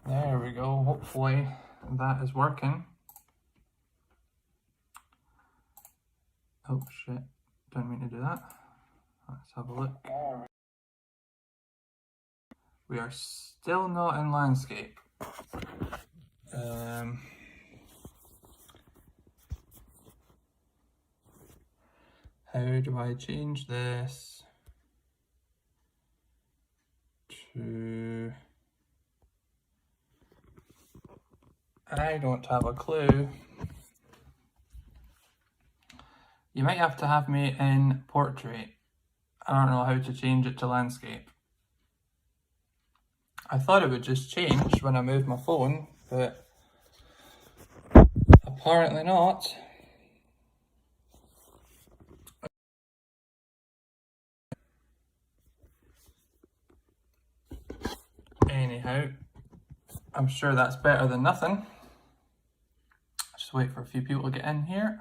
There we go. Hopefully that is working. Oh shit, don't mean to do that. Let's have a look. We are still not in landscape. How do I change this to... I don't have a clue. You might have to have me in portrait. I don't know how to change it to landscape. I thought it would just change when I move my phone, but apparently not. Anyhow, I'm sure that's better than nothing. Just wait for a few people to get in here.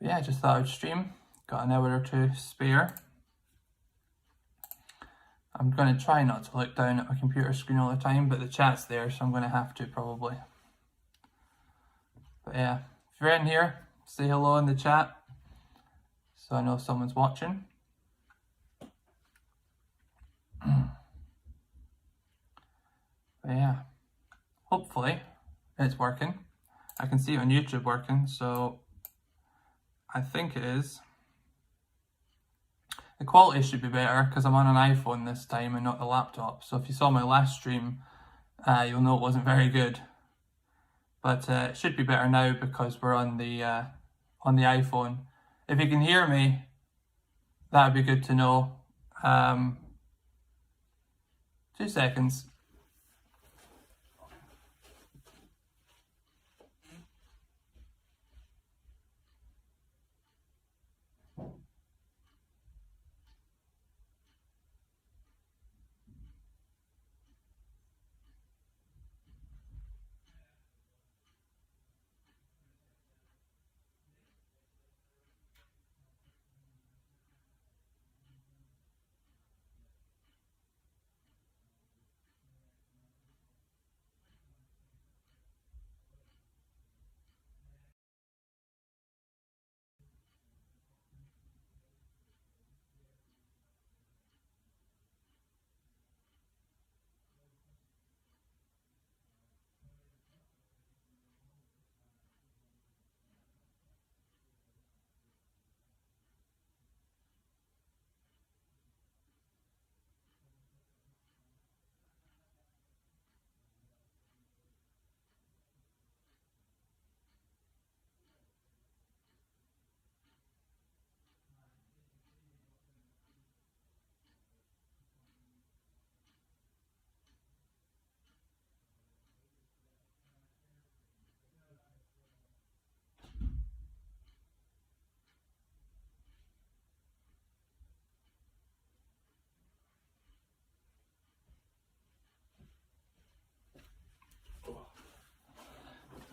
Yeah, I just thought I'd stream. Got an hour or two spare. I'm going to try not to look down at my computer screen all the time, but the chat's there, so I'm going to have to probably. But yeah, if you're in here, say hello in the chat so I know someone's watching. But yeah, hopefully it's working. I can see it on YouTube working, so I think it is. The quality should be better because I'm on an iPhone this time and not the laptop. So if you saw my last stream, you'll know it wasn't very good. But it should be better now because we're on the iPhone. If you can hear me, that'd be good to know. 2 seconds.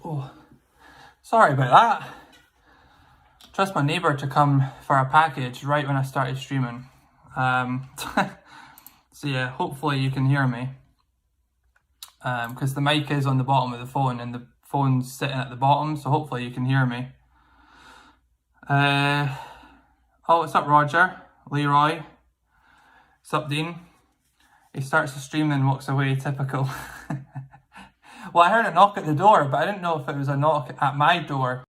Oh, sorry about that. Trust my neighbour to come for a package right when I started streaming. So yeah, hopefully you can hear me. Because the mic is on the bottom of the phone and the phone's sitting at the bottom, so hopefully you can hear me. Oh, what's up, Roger? Leroy? What's up, Dean? He starts the stream and walks away, typical. Well, I heard a knock at the door, but I didn't know if it was a knock at my door.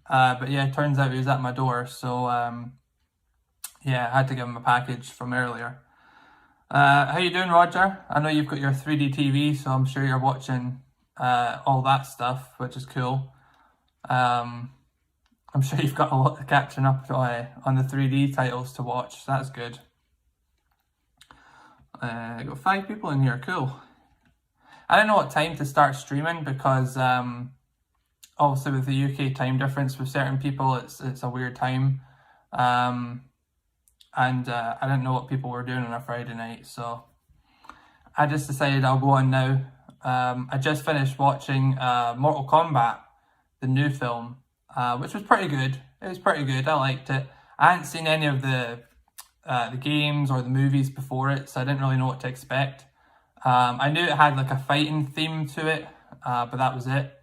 But yeah, it turns out he was at my door, so yeah, I had to give him a package from earlier. How you doing, Roger? I know you've got your 3D TV, so I'm sure you're watching all that stuff, which is cool. I'm sure you've got a lot of catching up on the 3D titles to watch, so that's good. I got 5 people in here, cool. I don't know what time to start streaming because obviously with the UK time difference with certain people, it's a weird time. And I didn't know what people were doing on a Friday night, so I just decided I'll go on now. I just finished watching Mortal Kombat, the new film, which was pretty good. It was pretty good. I liked it. I hadn't seen any of the games or the movies before it, so I didn't really know what to expect. I knew it had like a fighting theme to it, but that was it.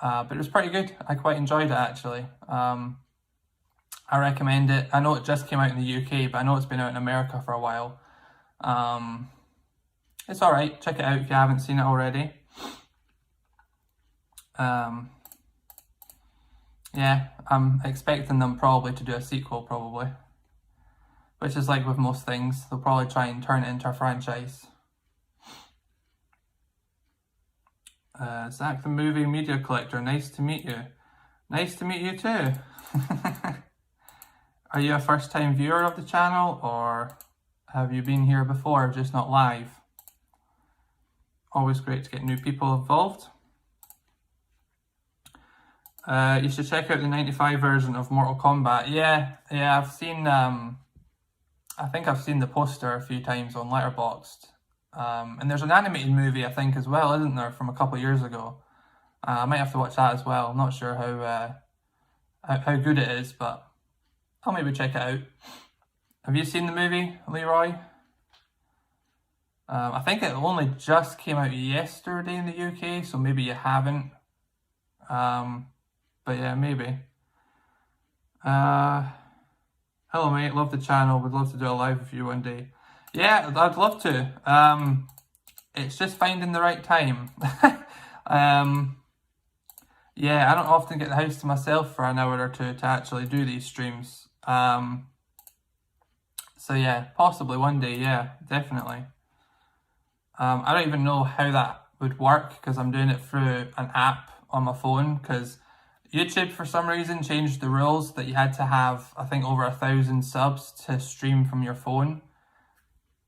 But it was pretty good. I quite enjoyed it actually. I recommend it. I know it just came out in the UK, but I know it's been out in America for a while. It's alright. Check it out if you haven't seen it already. Yeah, I'm expecting them probably to do a sequel, probably. Which is like with most things, they'll probably try and turn it into a franchise. Zach the Movie Media Collector, nice to meet you. Nice to meet you too. Are you a first time viewer of the channel, or have you been here before, just not live? Always great to get new people involved. You should check out the 95 version of Mortal Kombat. Yeah, I've seen, I think I've seen the poster a few times on Letterboxd. And there's an animated movie, I think, as well, isn't there, from a couple of years ago. I might have to watch that as well. I'm not sure how good it is, but I'll maybe check it out. Have you seen the movie, Leroy? I think it only just came out yesterday in the UK, so maybe you haven't. But yeah, maybe. Hello mate, love the channel. Would love to do a live with you one day. Yeah, I'd love to. It's just finding the right time. Yeah, I don't often get the house to myself for an hour or two to actually do these streams. So yeah, possibly one day, yeah, definitely. I don't even know how that would work because I'm doing it through an app on my phone, because YouTube for some reason changed the rules that you had to have, I think, over 1,000 subs to stream from your phone,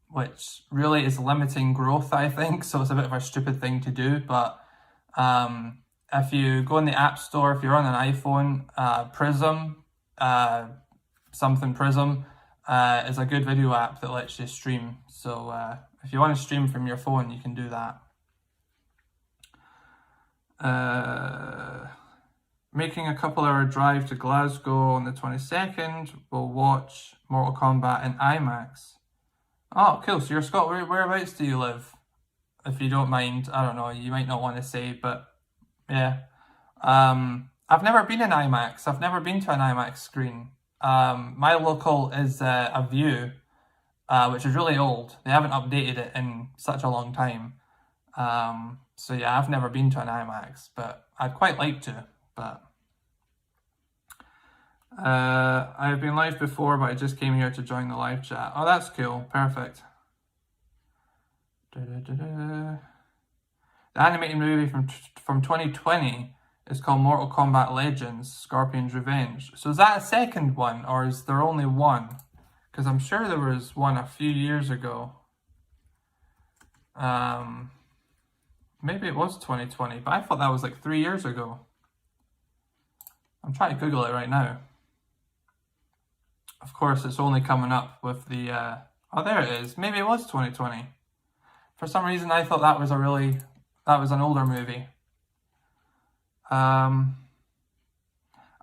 which really is limiting growth, I think, so it's a bit of a stupid thing to do. But if you go in the App Store, if you're on an iPhone, Prism, Prism, is a good video app that lets you stream. So if you want to stream from your phone, you can do that. Making a couple-hour drive to Glasgow on the 22nd. We'll watch Mortal Kombat in IMAX. Oh, cool. So you're Scott. Whereabouts do you live? If you don't mind, I don't know. You might not want to say, but yeah. I've never been in IMAX. I've never been to an IMAX screen. My local is a View, which is really old. They haven't updated it in such a long time. So yeah, I've never been to an IMAX, but I'd quite like to. But I've been live before, but I just came here to join the live chat. Oh, that's cool. Perfect. The animated movie from 2020 is called Mortal Kombat Legends: Scorpion's Revenge. So is that a second one, or is there only one? Because I'm sure there was one a few years ago. Maybe it was 2020, but I thought that was like 3 years ago. I'm trying to Google it right now. Of course, it's only coming up with the... oh, there it is. Maybe it was 2020. For some reason, I thought that was an older movie. I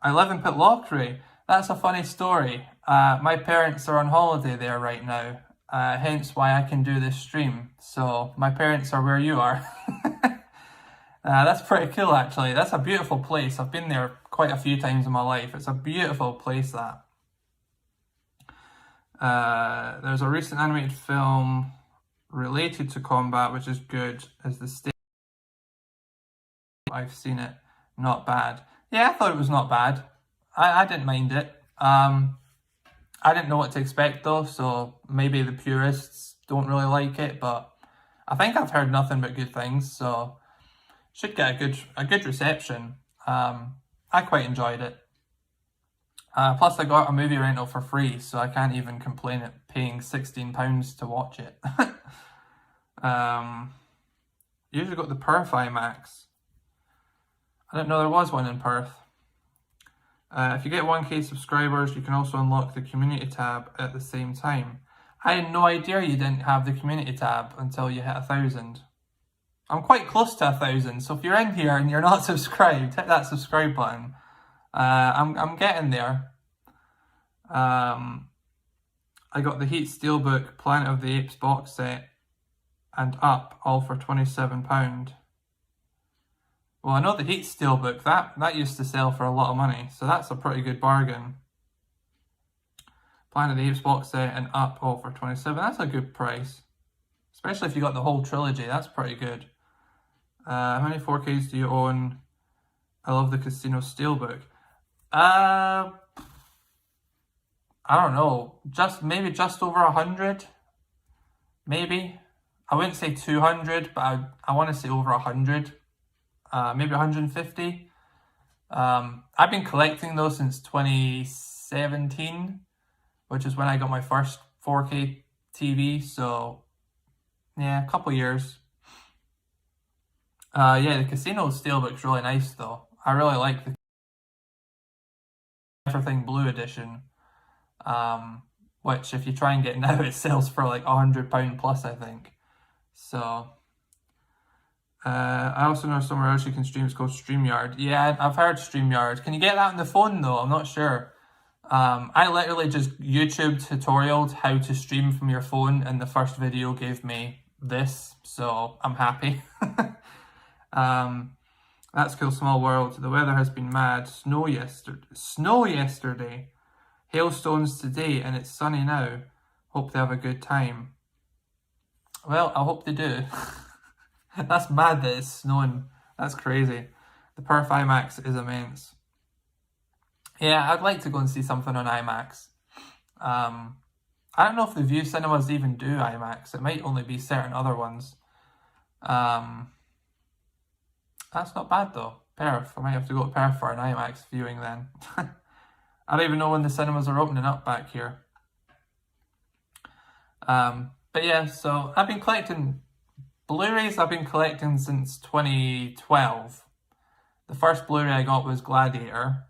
live in Pitlochry. That's a funny story. My parents are on holiday there right now. Hence why I can do this stream. So my parents are where you are. That's pretty cool, actually. That's a beautiful place. I've been there quite a few times in my life. It's a beautiful place, that. There's a recent animated film related to combat, which is good. Is the state? I've seen it. Not bad. Yeah, I thought it was not bad. I didn't mind it. I didn't know what to expect though, so maybe the purists don't really like it, but I think I've heard nothing but good things, so should get a good reception. I quite enjoyed it. Plus I got a movie rental for free, so I can't even complain at paying £16 to watch it. Usually got the Perth IMAX. I didn't know there was one in Perth. If you get 1k subscribers, you can also unlock the community tab at the same time. I had no idea you didn't have the community tab until you hit 1,000. I'm quite close to 1,000, so if you're in here and you're not subscribed, hit that subscribe button. I'm getting there. I got the Heat Steelbook Planet of the Apes box set and Up, all for £27. Well, I know the Heat Steelbook, that used to sell for a lot of money, so that's a pretty good bargain. Planet of the Apes box set and Up, all for £27. That's a good price. Especially if you got the whole trilogy, that's pretty good. How many 4Ks do you own? I love the Casino Steelbook. I don't know, maybe just over 100, maybe. I wouldn't say 200, but I want to say over 100, maybe 150. I've been collecting those since 2017, which is when I got my first 4K TV, so yeah, a couple years. Yeah, the Casino Steelbook's really nice though. I really like the Everything Blue edition. Which if you try and get now, it sells for like £100 plus, I think. So, I also know somewhere else you can stream, it's called StreamYard. Yeah, I've heard StreamYard. Can you get that on the phone though? I'm not sure. I literally just YouTube tutorialed how to stream from your phone, and the first video gave me this, so I'm happy. That's cool. Small world. The weather has been mad. Snow yesterday. Hailstones today, and it's sunny now. Hope they have a good time. Well, I hope they do. That's mad that it's snowing. That's crazy. The Perth IMAX is immense. Yeah, I'd like to go and see something on IMAX. I don't know if the View Cinemas even do IMAX. It might only be certain other ones. That's not bad though. Perth. I might have to go to Perth for an IMAX viewing then. I don't even know when the cinemas are opening up back here. But yeah, so I've been collecting Blu-rays. I've been collecting since 2012. The first Blu-ray I got was Gladiator.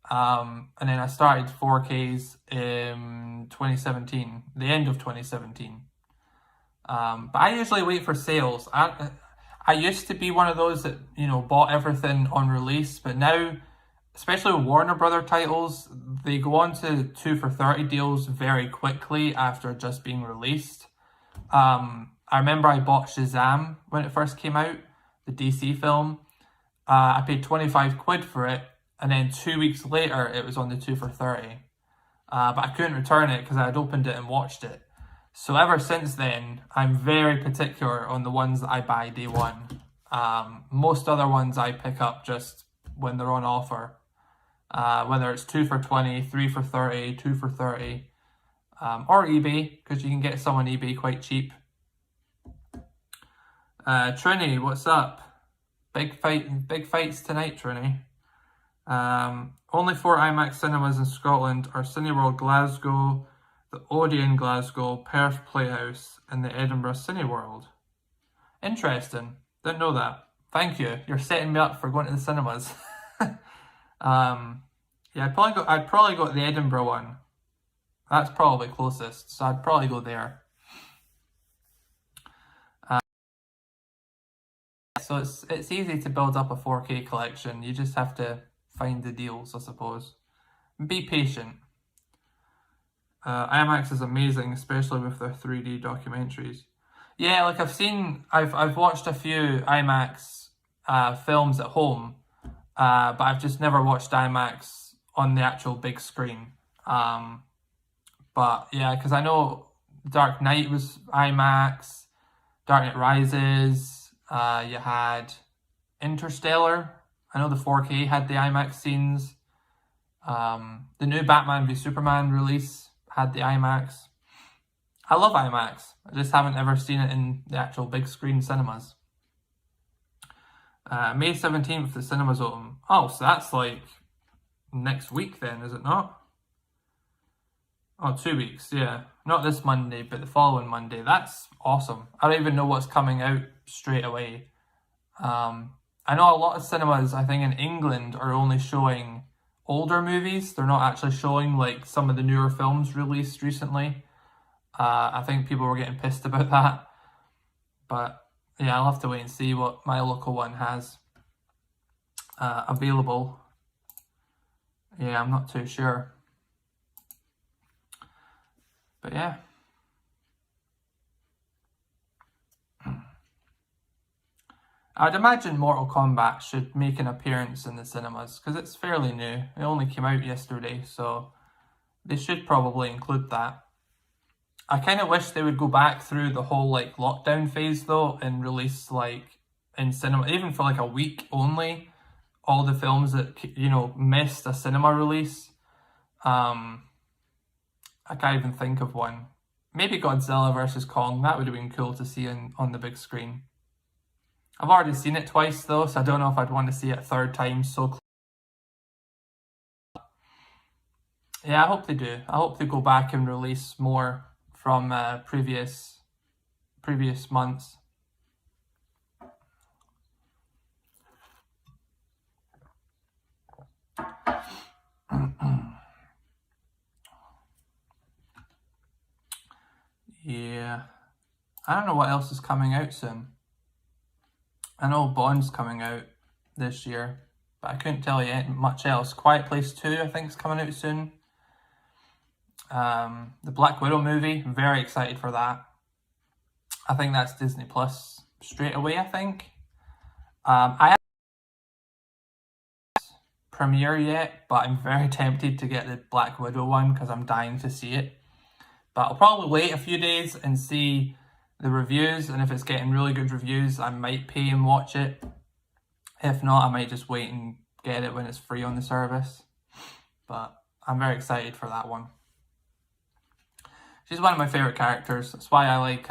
And then I started 4Ks in 2017, the end of 2017. But I usually wait for sales. I used to be one of those that, bought everything on release, but now, especially with Warner Brother titles, they go on to 2 for $30 deals very quickly after just being released. I remember I bought Shazam when it first came out, the DC film. I paid 25 quid for it, and then 2 weeks later it was on the 2 for $30. But I couldn't return it because I had opened it and watched it. So ever since then, I'm very particular on the ones that I buy day one. Most other ones I pick up just when they're on offer. Whether it's 2 for 20, 3 for 30, 2 for 30, or eBay, because you can get some on eBay quite cheap. Trini, what's up? Big fights tonight, Trini. Only 4 IMAX cinemas in Scotland are Cineworld Glasgow, the Odeon Glasgow, Perth Playhouse, and the Edinburgh Cineworld. Interesting. Didn't know that. Thank you. You're setting me up for going to the cinemas. Yeah, I'd probably go to the Edinburgh one. That's probably closest, so I'd probably go there. So it's easy to build up a 4K collection. You just have to find the deals, I suppose. Be patient. IMAX is amazing, especially with their 3D documentaries. Yeah, like I've watched a few IMAX films at home, but I've just never watched IMAX on the actual big screen. But yeah, because I know Dark Knight was IMAX, Dark Knight Rises, you had Interstellar. I know the 4K had the IMAX scenes. The new Batman v Superman release had the IMAX. I love IMAX. I just haven't ever seen it in the actual big screen cinemas. May 17th, the cinemas open. Oh, so that's like next week then, is it not? Oh, 2 weeks, yeah. Not this Monday, but the following Monday. That's awesome. I don't even know what's coming out straight away. I know a lot of cinemas, I think in England, are only showing older movies. They're not actually showing like some of the newer films released recently. I think people were getting pissed about that. But yeah, I'll have to wait and see what my local one has available. Yeah, I'm not too sure. But yeah. I'd imagine Mortal Kombat should make an appearance in the cinemas because it's fairly new. It only came out yesterday, so they should probably include that. I kind of wish they would go back through the whole like lockdown phase though and release like in cinema, even for like a week only, all the films that, you know, missed a cinema release. I can't even think of one. Maybe Godzilla versus Kong. That would have been cool to see on the big screen. I've already seen it twice though, so I don't know if I'd want to see it a third time so. Yeah, I hope they do. I hope they go back and release more from previous months. Yeah. I don't know what else is coming out soon. I know Bond's coming out this year, but I couldn't tell you much else. Quiet Place 2, I think, is coming out soon. The Black Widow movie, I'm very excited for that. I think that's Disney Plus straight away, I think. I haven't premiere yet, but I'm very tempted to get the Black Widow one because I'm dying to see it. But I'll probably wait a few days and see the reviews, and if it's getting really good reviews, I might pay and watch it. If not, I might just wait and get it when it's free on the service. But I'm very excited for that one. She's one of my favourite characters. That's why I like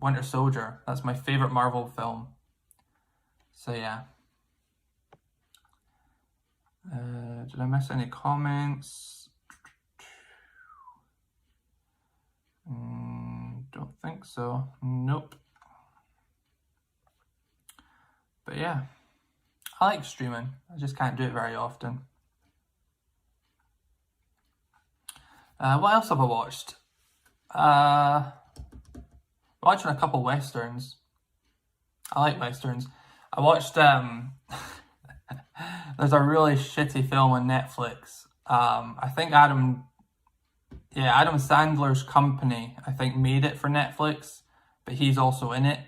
Winter Soldier. That's my favourite Marvel film. So yeah. Did I miss any comments? Don't think so. Nope. But yeah, I like streaming. I just can't do it very often. What else have I watched? Watching a couple westerns. I like westerns. I watched there's a really shitty film on Netflix. I think Adam Sandler's company, I think, made it for Netflix, but he's also in it.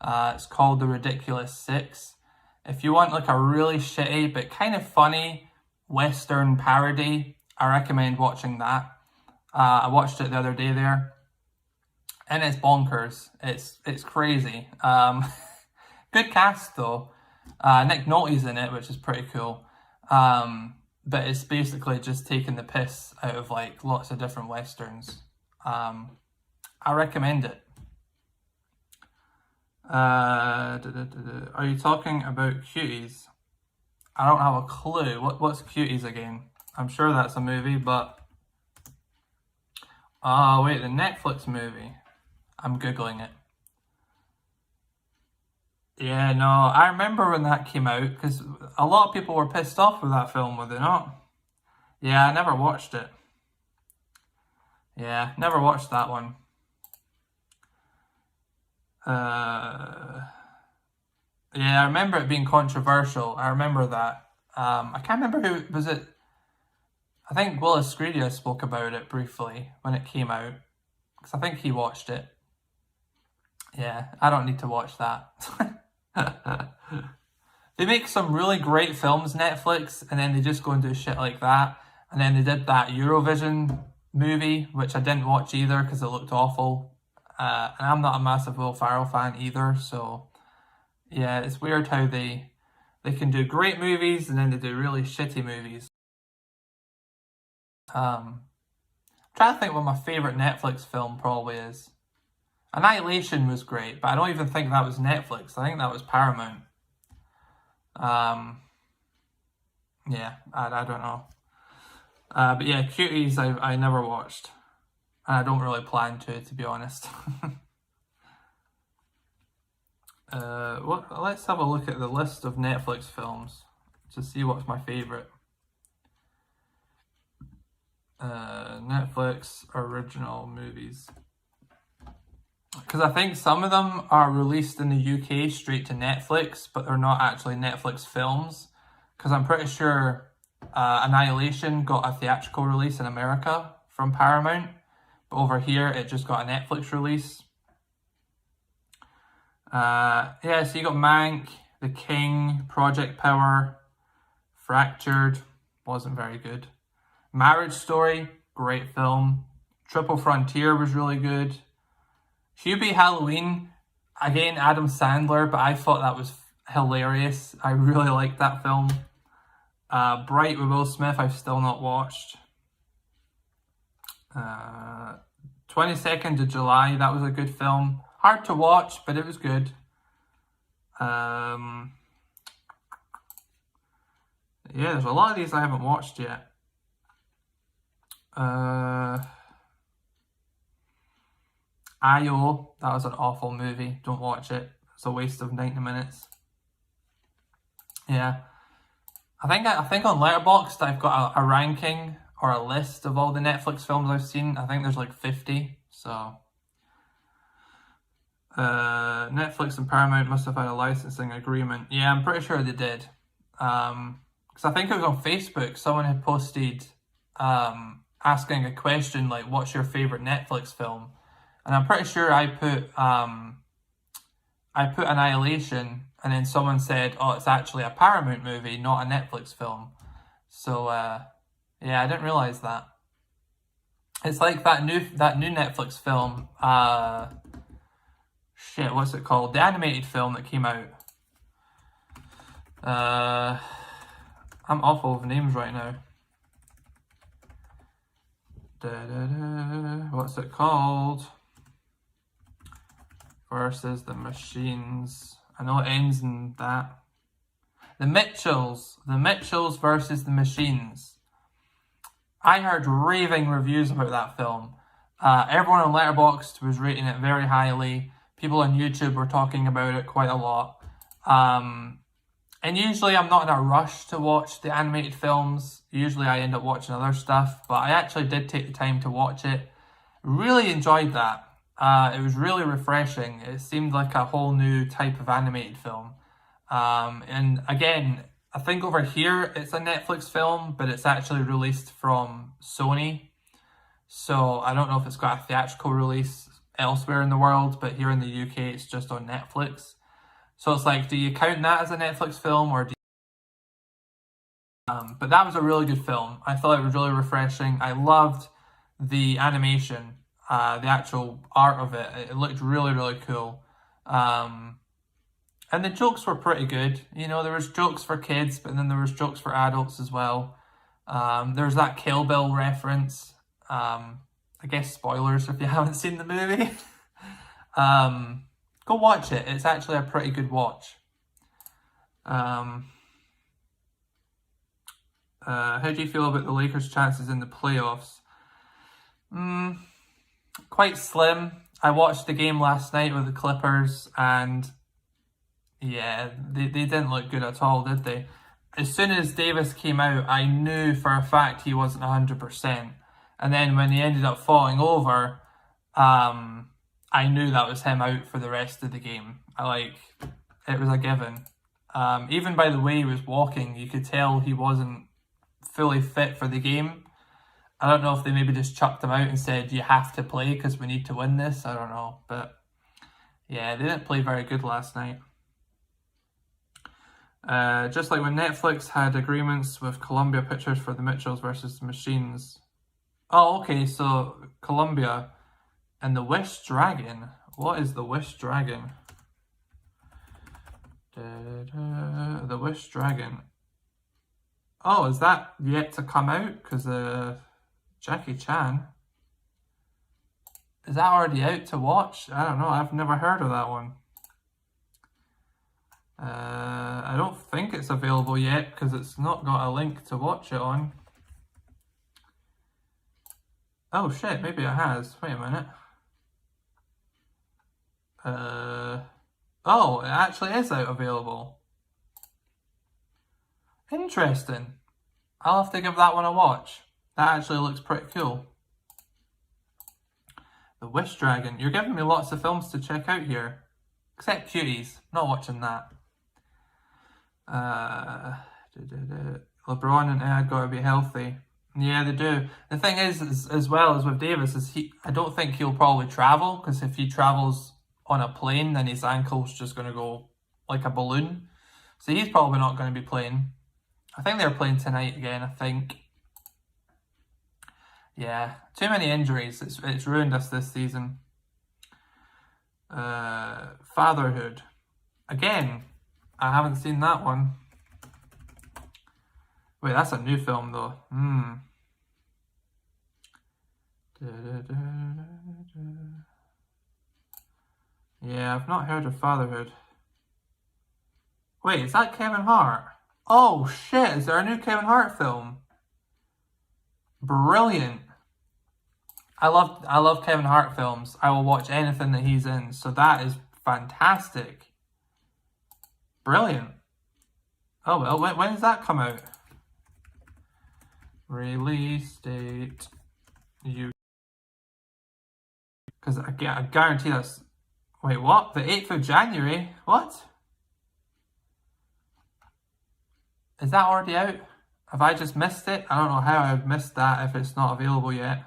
It's called The Ridiculous Six. If you want like a really shitty but kind of funny Western parody, I recommend watching that. I watched it the other day there, and it's bonkers. It's crazy. Good cast though. Nick Nolte's in it, which is pretty cool. But it's basically just taking the piss out of like lots of different westerns. I recommend it. Are you talking about Cuties? I don't have a clue. What's Cuties again? I'm sure that's a movie, but oh wait, the Netflix movie. I'm googling it. Yeah, no, I remember when that came out because a lot of people were pissed off with that film, were they not? Yeah, I never watched it. Yeah, never watched that one. Yeah, I remember it being controversial. I remember that. I can't remember who was it. I think Willis Scredia spoke about it briefly when it came out because I think he watched it. Yeah, I don't need to watch that. They make some really great films, Netflix, and then they just go and do shit like that. And then they did that Eurovision movie, which I didn't watch either because it looked awful. And I'm not a massive Will Ferrell fan either, so yeah, it's weird how they can do great movies and then they do really shitty movies. I'm trying to think what my favourite Netflix film probably is. Annihilation was great, but I don't even think that was Netflix. I think that was Paramount. Yeah, I don't know. But yeah, Cuties I never watched. And I don't really plan to be honest. Let's have a look at the list of Netflix films to see what's my favourite. Netflix original movies. Because I think some of them are released in the UK straight to Netflix, but they're not actually Netflix films. Because I'm pretty sure Annihilation got a theatrical release in America from Paramount, but over here it just got a Netflix release. Yeah, so you got Mank, The King, Project Power, Fractured, wasn't very good. Marriage Story, great film. Triple Frontier was really good. Hubie Halloween, again, Adam Sandler, but I thought that was hilarious. I really liked that film. Bright with Will Smith, I've still not watched. 22nd of July, that was a good film. Hard to watch, but it was good. Yeah, there's a lot of these I haven't watched yet. I.O., that was an awful movie. Don't watch it. It's a waste of 90 minutes. Yeah. I think on Letterboxd I've got a ranking or a list of all the Netflix films I've seen. I think there's like 50. So Netflix and Paramount must have had a licensing agreement. Yeah, I'm pretty sure they did. Because I think it was on Facebook. Someone had posted asking a question like, "What's your favorite Netflix film?" And I'm pretty sure I put Annihilation, and then someone said, "Oh, it's actually a Paramount movie, not a Netflix film." So yeah, I didn't realize that. It's like that new Netflix film. Shit, what's it called? The animated film that came out. I'm awful with names right now. What's it called? Versus the Machines. I know it ends in that. The Mitchells. The Mitchells versus the Machines. I heard raving reviews about that film. Everyone on Letterboxd was rating it very highly. People on YouTube were talking about it quite a lot. And usually I'm not in a rush to watch the animated films. Usually I end up watching other stuff. But I actually did take the time to watch it. Really enjoyed that. It was really refreshing. It seemed like a whole new type of animated film. And again, I think over here it's a Netflix film, but it's actually released from Sony. So I don't know if it's got a theatrical release elsewhere in the world, but here in the UK it's just on Netflix. So it's like, do you count that as a Netflix film, or do you... But that was a really good film. I thought it was really refreshing. I loved the animation, the actual art of it. It looked really, really cool. And the jokes were pretty good. You know, there was jokes for kids, but then there was jokes for adults as well. There's that Kill Bill reference. I guess spoilers if you haven't seen the movie. Go watch it. It's actually a pretty good watch. How do you feel about the Lakers' chances in the playoffs? Quite slim. I watched the game last night with the Clippers, and yeah, they didn't look good at all, did they? As soon as Davis came out, I knew for a fact he wasn't 100%. And then when he ended up falling over, I knew that was him out for the rest of the game. It was a given. Even by the way he was walking, you could tell he wasn't fully fit for the game. I don't know if they maybe just chucked him out and said, "You have to play because we need to win this." I don't know. But yeah, they didn't play very good last night. Just like when Netflix had agreements with Columbia Pictures for the Mitchells versus the Machines. Oh, okay, so Columbia and the Wish Dragon. What is the Wish Dragon? The Wish Dragon. Oh, is that yet to come out? Because Jackie Chan. Is that already out to watch? I don't know. I've never heard of that one. I don't think it's available yet because it's not got a link to watch it on. Oh shit, maybe it has. Wait a minute. Oh, it actually is out available. Interesting. I'll have to give that one a watch. That actually looks pretty cool. The Wish Dragon. You're giving me lots of films to check out here. Except Cuties. Not watching that. LeBron and Ed got to be healthy. Yeah, they do. The thing is as well as with Davis, is I don't think he'll probably travel, because if he travels on a plane, then his ankle's just going to go like a balloon. So he's probably not going to be playing. I think they're playing tonight again, I think. Yeah, too many injuries. It's ruined us this season. Fatherhood. Again, I haven't seen that one. Wait, that's a new film though. Yeah, I've not heard of Fatherhood. Wait, is that Kevin Hart? Oh shit, is there a new Kevin Hart film? Brilliant. I love Kevin Hart films. I will watch anything that he's in. So that is fantastic. Brilliant. Oh well, when does that come out? Release date. Because I guarantee that's... Wait, what? The 8th of January? What? Is that already out? Have I just missed it? I don't know how I've missed that if it's not available yet.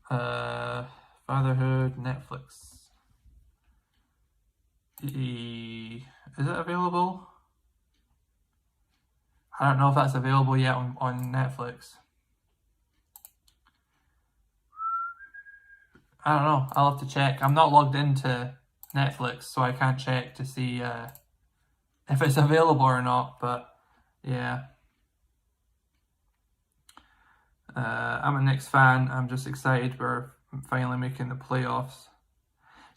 Fatherhood, Netflix. Is it available? I don't know if that's available yet on Netflix. I don't know. I'll have to check. I'm not logged into Netflix, so I can't check to see if it's available or not. But yeah. I'm a Knicks fan. I'm just excited we're finally making the playoffs.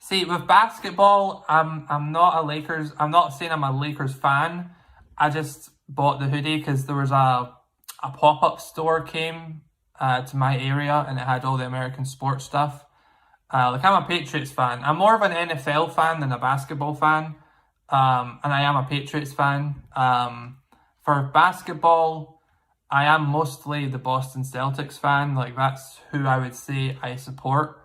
See, with basketball, I'm not a Lakers. I'm not saying I'm a Lakers fan. I just bought the hoodie because there was a pop-up store came to my area, and it had all the American sports stuff. Like, I'm a Patriots fan. I'm more of an NFL fan than a basketball fan. And I am a Patriots fan. For basketball, I am mostly the Boston Celtics fan. Like, that's who I would say I support.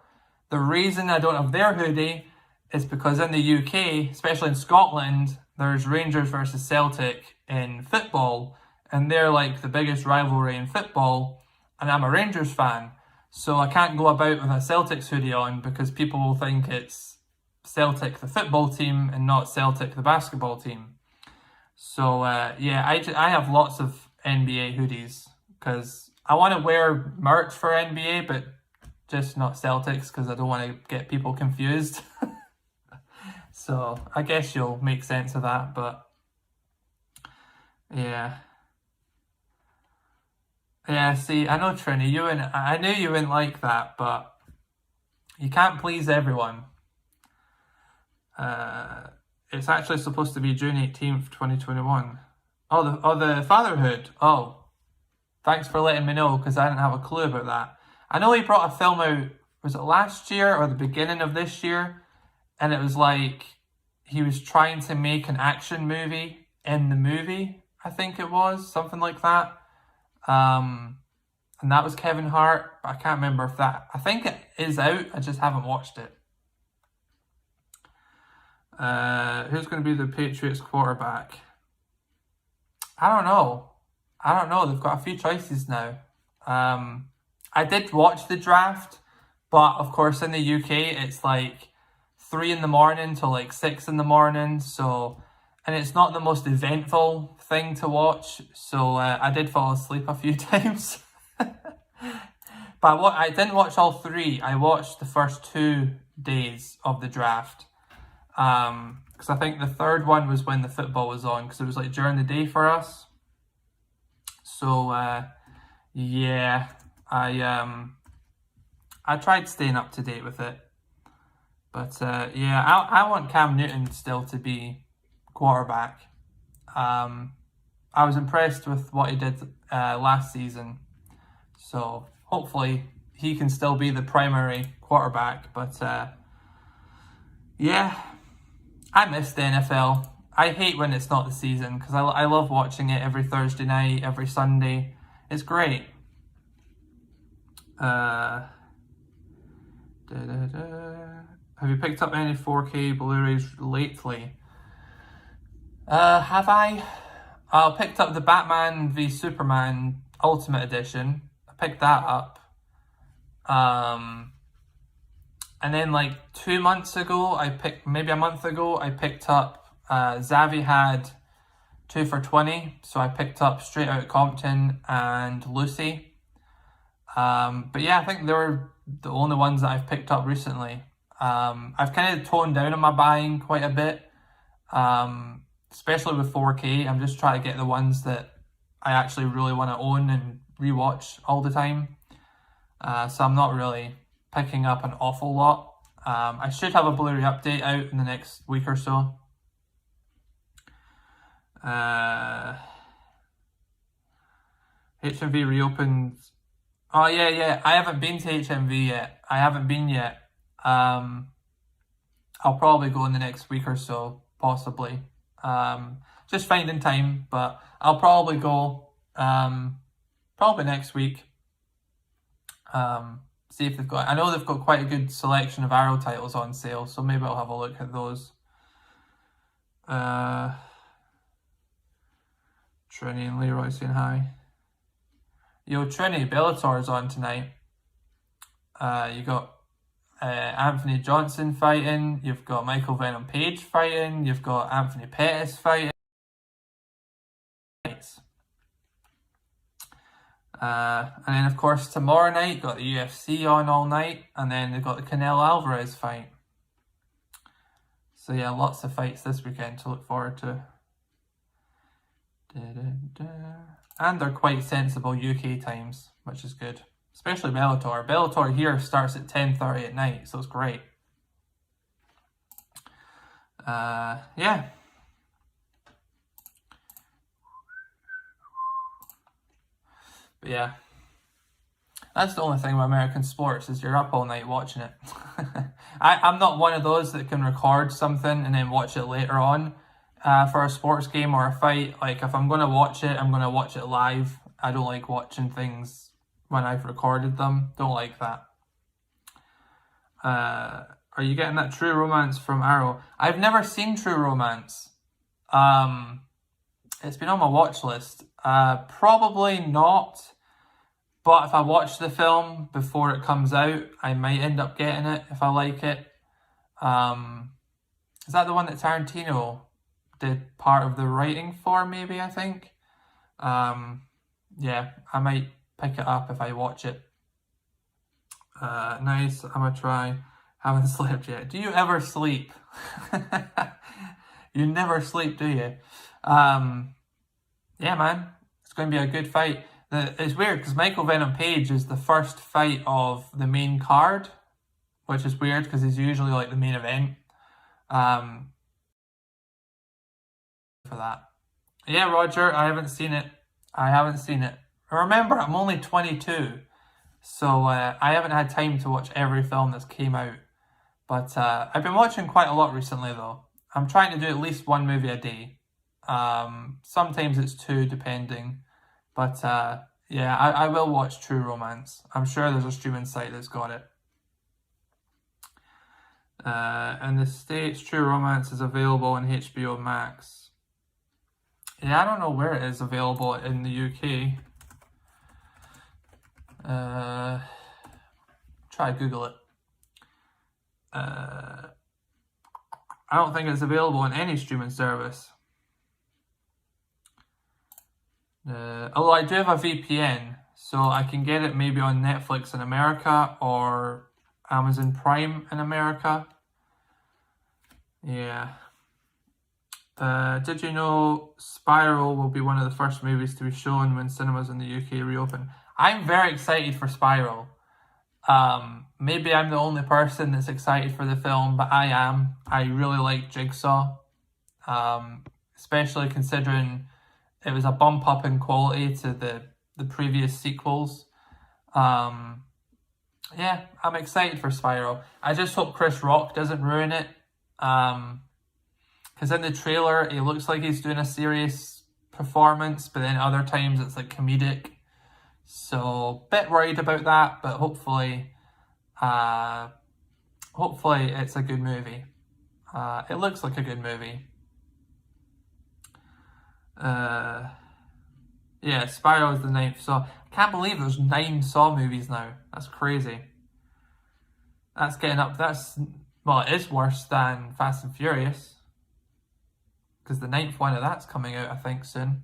The reason I don't have their hoodie is because in the UK, especially in Scotland, there's Rangers versus Celtic in football, and they're like the biggest rivalry in football, and I'm a Rangers fan. So I can't go about with a Celtics hoodie on because people will think it's Celtic the football team and not Celtic the basketball team. So yeah, I have lots of NBA hoodies because I want to wear merch for NBA, but just not Celtics because I don't want to get people confused. So I guess you'll make sense of that, but yeah. Yeah, see, I know Trini, I knew you wouldn't like that, but you can't please everyone. It's actually supposed to be June 18th, 2021. Oh, the fatherhood. Oh, thanks for letting me know, because I didn't have a clue about that. I know he brought a film out, was it last year or the beginning of this year? And it was like, he was trying to make an action movie in the movie, I think it was, something like that. And that was Kevin Hart. I can't remember if that... I think it is out. I just haven't watched it. Who's going to be the Patriots quarterback? I don't know. They've got a few choices now. I did watch the draft, but of course in the UK it's like 3 in the morning till like 6 in the morning. So... And it's not the most eventful thing to watch, so I did fall asleep a few times. But I didn't watch all 3. I watched the first 2 days of the draft. Because I think the third one was when the football was on, because it was like during the day for us. So yeah, I tried staying up to date with it. But yeah, I want Cam Newton still to be quarterback. I was impressed with what he did last season, so hopefully he can still be the primary quarterback. But yeah, I miss the NFL. I hate when it's not the season because I love watching it every Thursday night, every Sunday. It's great. Have you picked up any 4K Blu-rays lately? Have I? I picked up the Batman v Superman Ultimate Edition. I picked that up. And then like 2 months ago, maybe a month ago, I picked up, Zavi had 2 for $20. So I picked up Straight Outta Compton and Lucy. But yeah, I think they were the only ones that I've picked up recently. I've kind of toned down on my buying quite a bit, especially with 4K. I'm just trying to get the ones that I actually really want to own and rewatch all the time. So I'm not really picking up an awful lot. I should have a Blu-ray update out in the next week or so. HMV reopened. Oh yeah. I haven't been to HMV yet. I haven't been yet. I'll probably go in the next week or so, possibly. Just finding time, but I'll probably go probably next week. See if they've got. I know they've got quite a good selection of Arrow titles on sale, so maybe I'll have a look at those. Trini and Leroy saying hi. Yo, Trini, Bellator's on tonight. You got Anthony Johnson fighting. You've got Michael Venom Page fighting. You've got Anthony Pettis fighting. And then, of course, tomorrow night, got the UFC on all night. And then they've got the Canelo Alvarez fight. So yeah, lots of fights this weekend to look forward to. And they're quite sensible UK times, which is good. Especially Bellator. Bellator here starts at 10:30 at night, so it's great. Yeah. But yeah. That's the only thing with American sports, is you're up all night watching it. I'm not one of those that can record something and then watch it later on. For a sports game or a fight, like if I'm going to watch it, I'm going to watch it live. I don't like watching things when I've recorded them. Don't like that. Are you getting that True Romance from Arrow? I've never seen True Romance. It's been on my watch list. Probably not. But if I watch the film before it comes out, I might end up getting it if I like it. Is that the one that Tarantino did part of the writing for, maybe, I think? Yeah, I might pick it up if I watch it. Nice, I'm gonna try. Haven't slept yet. Do you ever sleep? You never sleep, do you? Yeah, man, it's going to be a good fight. It's weird because Michael Venom Page is the first fight of the main card, which is weird because he's usually like the main event. For that. Yeah, Roger, I haven't seen it. Remember, I'm only 22, so I haven't had time to watch every film that's came out. But I've been watching quite a lot recently, though. I'm trying to do at least one movie a day. Sometimes it's 2, depending. But yeah, I will watch True Romance. I'm sure there's a streaming site that's got it. In the States, True Romance is available on HBO Max. Yeah, I don't know where it is available in the UK. Try Google it. I don't think it's available on any streaming service. Although I do have a VPN, so I can get it maybe on Netflix in America or Amazon Prime in America. Yeah. Did you know Spiral will be one of the first movies to be shown when cinemas in the UK reopen? I'm very excited for Spiral. Maybe I'm the only person that's excited for the film, but I am. I really like Jigsaw, especially considering it was a bump up in quality to the previous sequels. Yeah, I'm excited for Spiral. I just hope Chris Rock doesn't ruin it. Because in the trailer, he looks like he's doing a serious performance, but then other times it's like comedic. So, bit worried about that, but hopefully it's a good movie. It looks like a good movie. Yeah, Spiral is the 9th Saw. I can't believe there's 9 Saw movies now. That's crazy. That's getting up. Well, it is worse than Fast and Furious. Because the 9th one of that's coming out, I think, soon.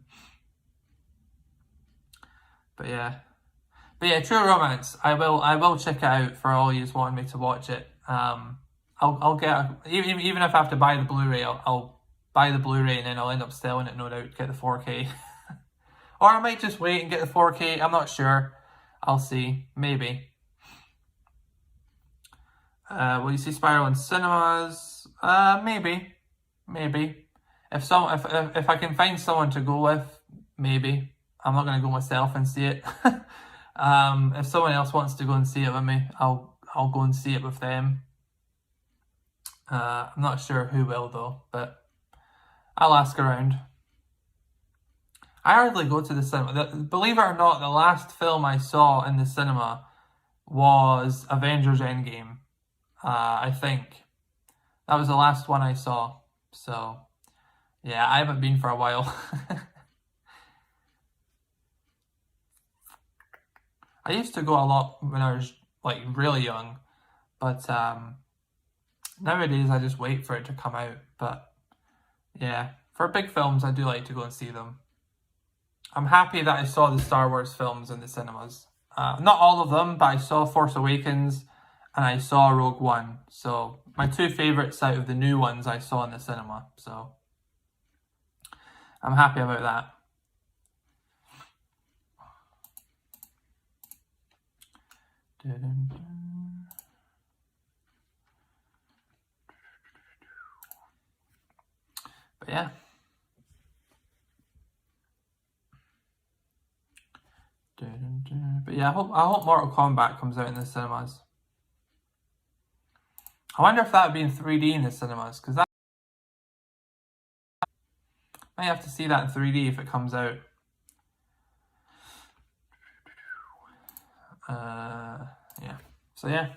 But yeah. But yeah, True Romance. I will check it out for all you wanting me to watch it. I'll get even if I have to buy the Blu-ray, I'll buy the Blu-ray and then I'll end up selling it, no doubt, get the 4K. Or I might just wait and get the 4K. I'm not sure. I'll see. Maybe. Will you see Spiral in cinemas? Maybe. If I can find someone to go with, maybe. I'm not gonna go myself and see it. If someone else wants to go and see it with me, I'll go and see it with them. I'm not sure who will though, but I'll ask around. I hardly go to the cinema. Believe it or not, the last film I saw in the cinema was Avengers Endgame. I think. That was the last one I saw. So, yeah, I haven't been for a while. I used to go a lot when I was, like, really young. But nowadays, I just wait for it to come out. But, yeah, for big films, I do like to go and see them. I'm happy that I saw the Star Wars films in the cinemas. Not all of them, but I saw Force Awakens and I saw Rogue One. So my 2 favourites out of the new ones I saw in the cinema. So I'm happy about that. But yeah. But yeah, I hope Mortal Kombat comes out in the cinemas. I wonder if that would be in 3D in the cinemas, because that I might have to see that in 3D if it comes out. Yeah. So yeah.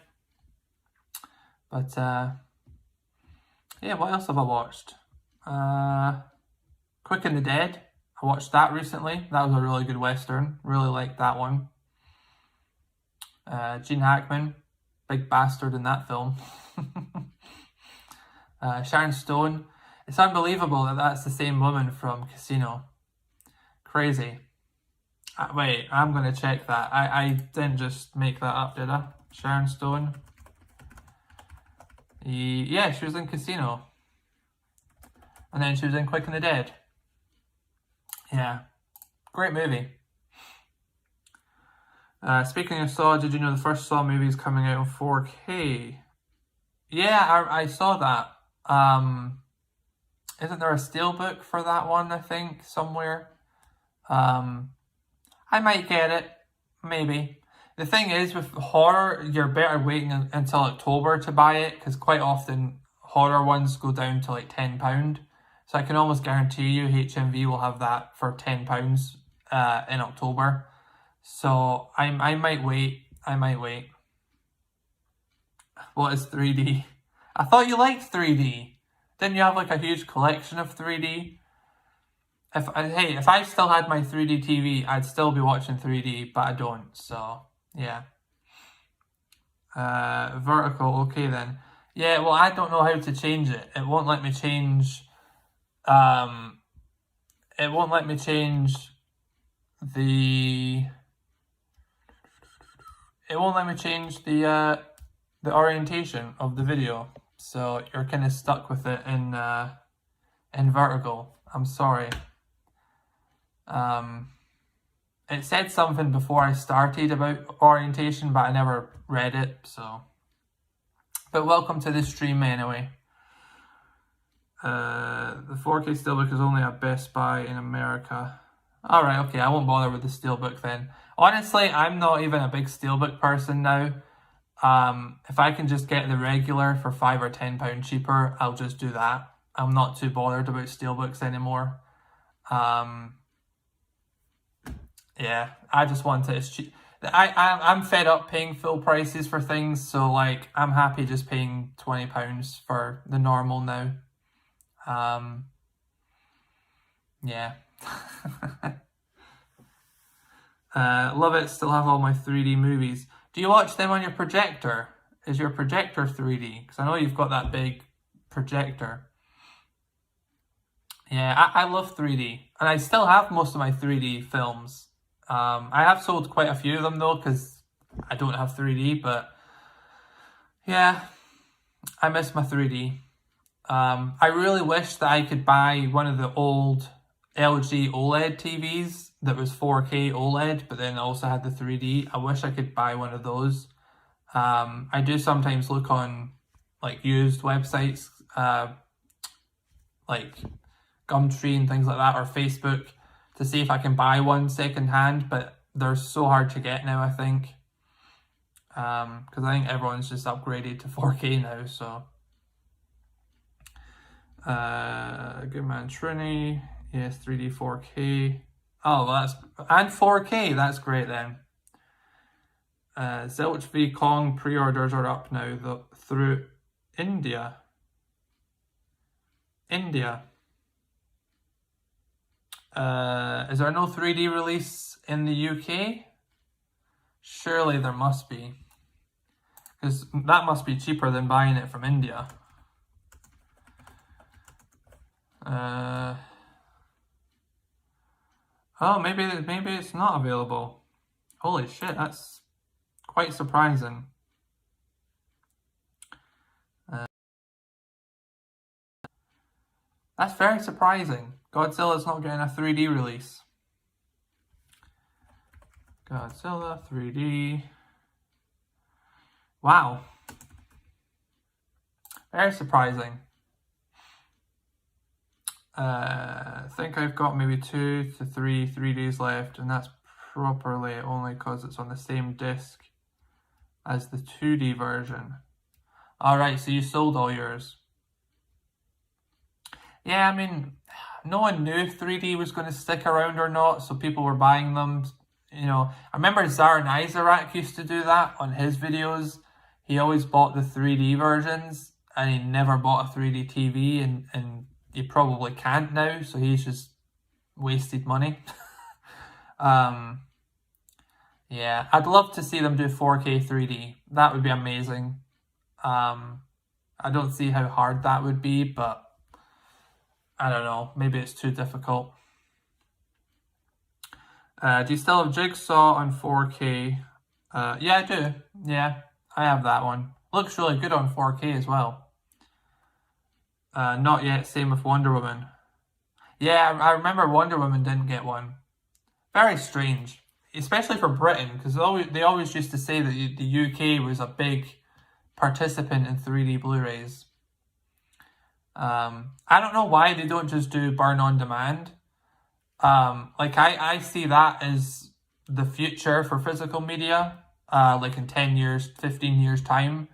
But yeah, what else have I watched? Quick and the Dead. I watched that recently. That was a really good Western. Really liked that one. Gene Hackman, big bastard in that film. Sharon Stone. It's unbelievable that that's the same woman from Casino. Crazy. Wait, I'm going to check that. I didn't just make that up, did I? Sharon Stone. Yeah, she was in Casino. And then she was in Quick and the Dead. Yeah, great movie. Speaking of Saw, did you know the first Saw movie is coming out in 4K? Yeah, I saw that. Isn't there a steelbook for that one, I think, somewhere? I might get it. Maybe. The thing is, with horror, you're better waiting until October to buy it, because quite often horror ones go down to like £10. So I can almost guarantee you HMV will have that for £10 in October. So I might wait. What is 3D? I thought you liked 3D. Didn't you have like a huge collection of 3D? If I still had my 3D TV, I'd still be watching 3D, but I don't. So yeah. Vertical. Okay then. Yeah. Well, I don't know how to change it. It won't let me change. It won't let me change the. It won't let me change the orientation of the video, so you're kind of stuck with it in vertical. I'm sorry. It said something before I started about orientation, but I never read it. So, but welcome to the stream anyway. The 4K steelbook is only at Best Buy in America. Alright, okay, I won't bother with the steelbook then. Honestly, I'm not even a big steelbook person now. If I can just get the regular for £5 or £10 cheaper, I'll just do that. I'm not too bothered about steelbooks anymore. Yeah, I just want it as cheap. I'm fed up paying full prices for things, so like I'm happy just paying £20 for the normal now. Yeah. Love it, still have all my 3D movies. Do you watch them on your projector? Is your projector 3D? Because I know you've got that big projector. Yeah, I love 3D. And I still have most of my 3D films. I have sold quite a few of them though, because I don't have 3D, but yeah, I miss my 3D. I really wish that I could buy one of the old LG OLED TVs that was 4K OLED, but then also had the 3D. I wish I could buy one of those. I do sometimes look on like used websites, like Gumtree and things like that, or Facebook, to see if I can buy one secondhand, but they're so hard to get now, I think. Because I think everyone's just upgraded to 4K now, so. Good man, Trini. Yes, 3D 4K. Oh, well, and 4K, that's great then. Zilch v Kong pre-orders are up now through India. Is there no 3D release in the UK? Surely there must be. Because that must be cheaper than buying it from India. Oh, maybe it's not available. Holy shit, that's quite surprising. That's very surprising. Godzilla's not getting a 3D release. Godzilla 3D. Wow. Very surprising. I think I've got maybe 2 to 3 3Ds left, and that's properly only because it's on the same disc as the 2D version. Alright, so you sold all yours. Yeah, I mean, no one knew if 3D was going to stick around or not, so people were buying them. You know, I remember Zaran Izarak used to do that on his videos. He always bought the 3D versions, and he never bought a 3D TV, and he probably can't now, so he's just wasted money. Yeah, I'd love to see them do 4K 3D. That would be amazing. I don't see how hard that would be, but I don't know. Maybe it's too difficult. Do you still have Jigsaw on 4K? Yeah, I do. Yeah, I have that one. Looks really good on 4K as well. Not yet. Same with Wonder Woman. Yeah, I remember Wonder Woman didn't get one. Very strange, especially for Britain, because they always used to say that the UK was a big participant in 3D Blu-rays. I don't know why they don't just do burn on demand. Like I see that as the future for physical media. Like in 10 years, 15 years time,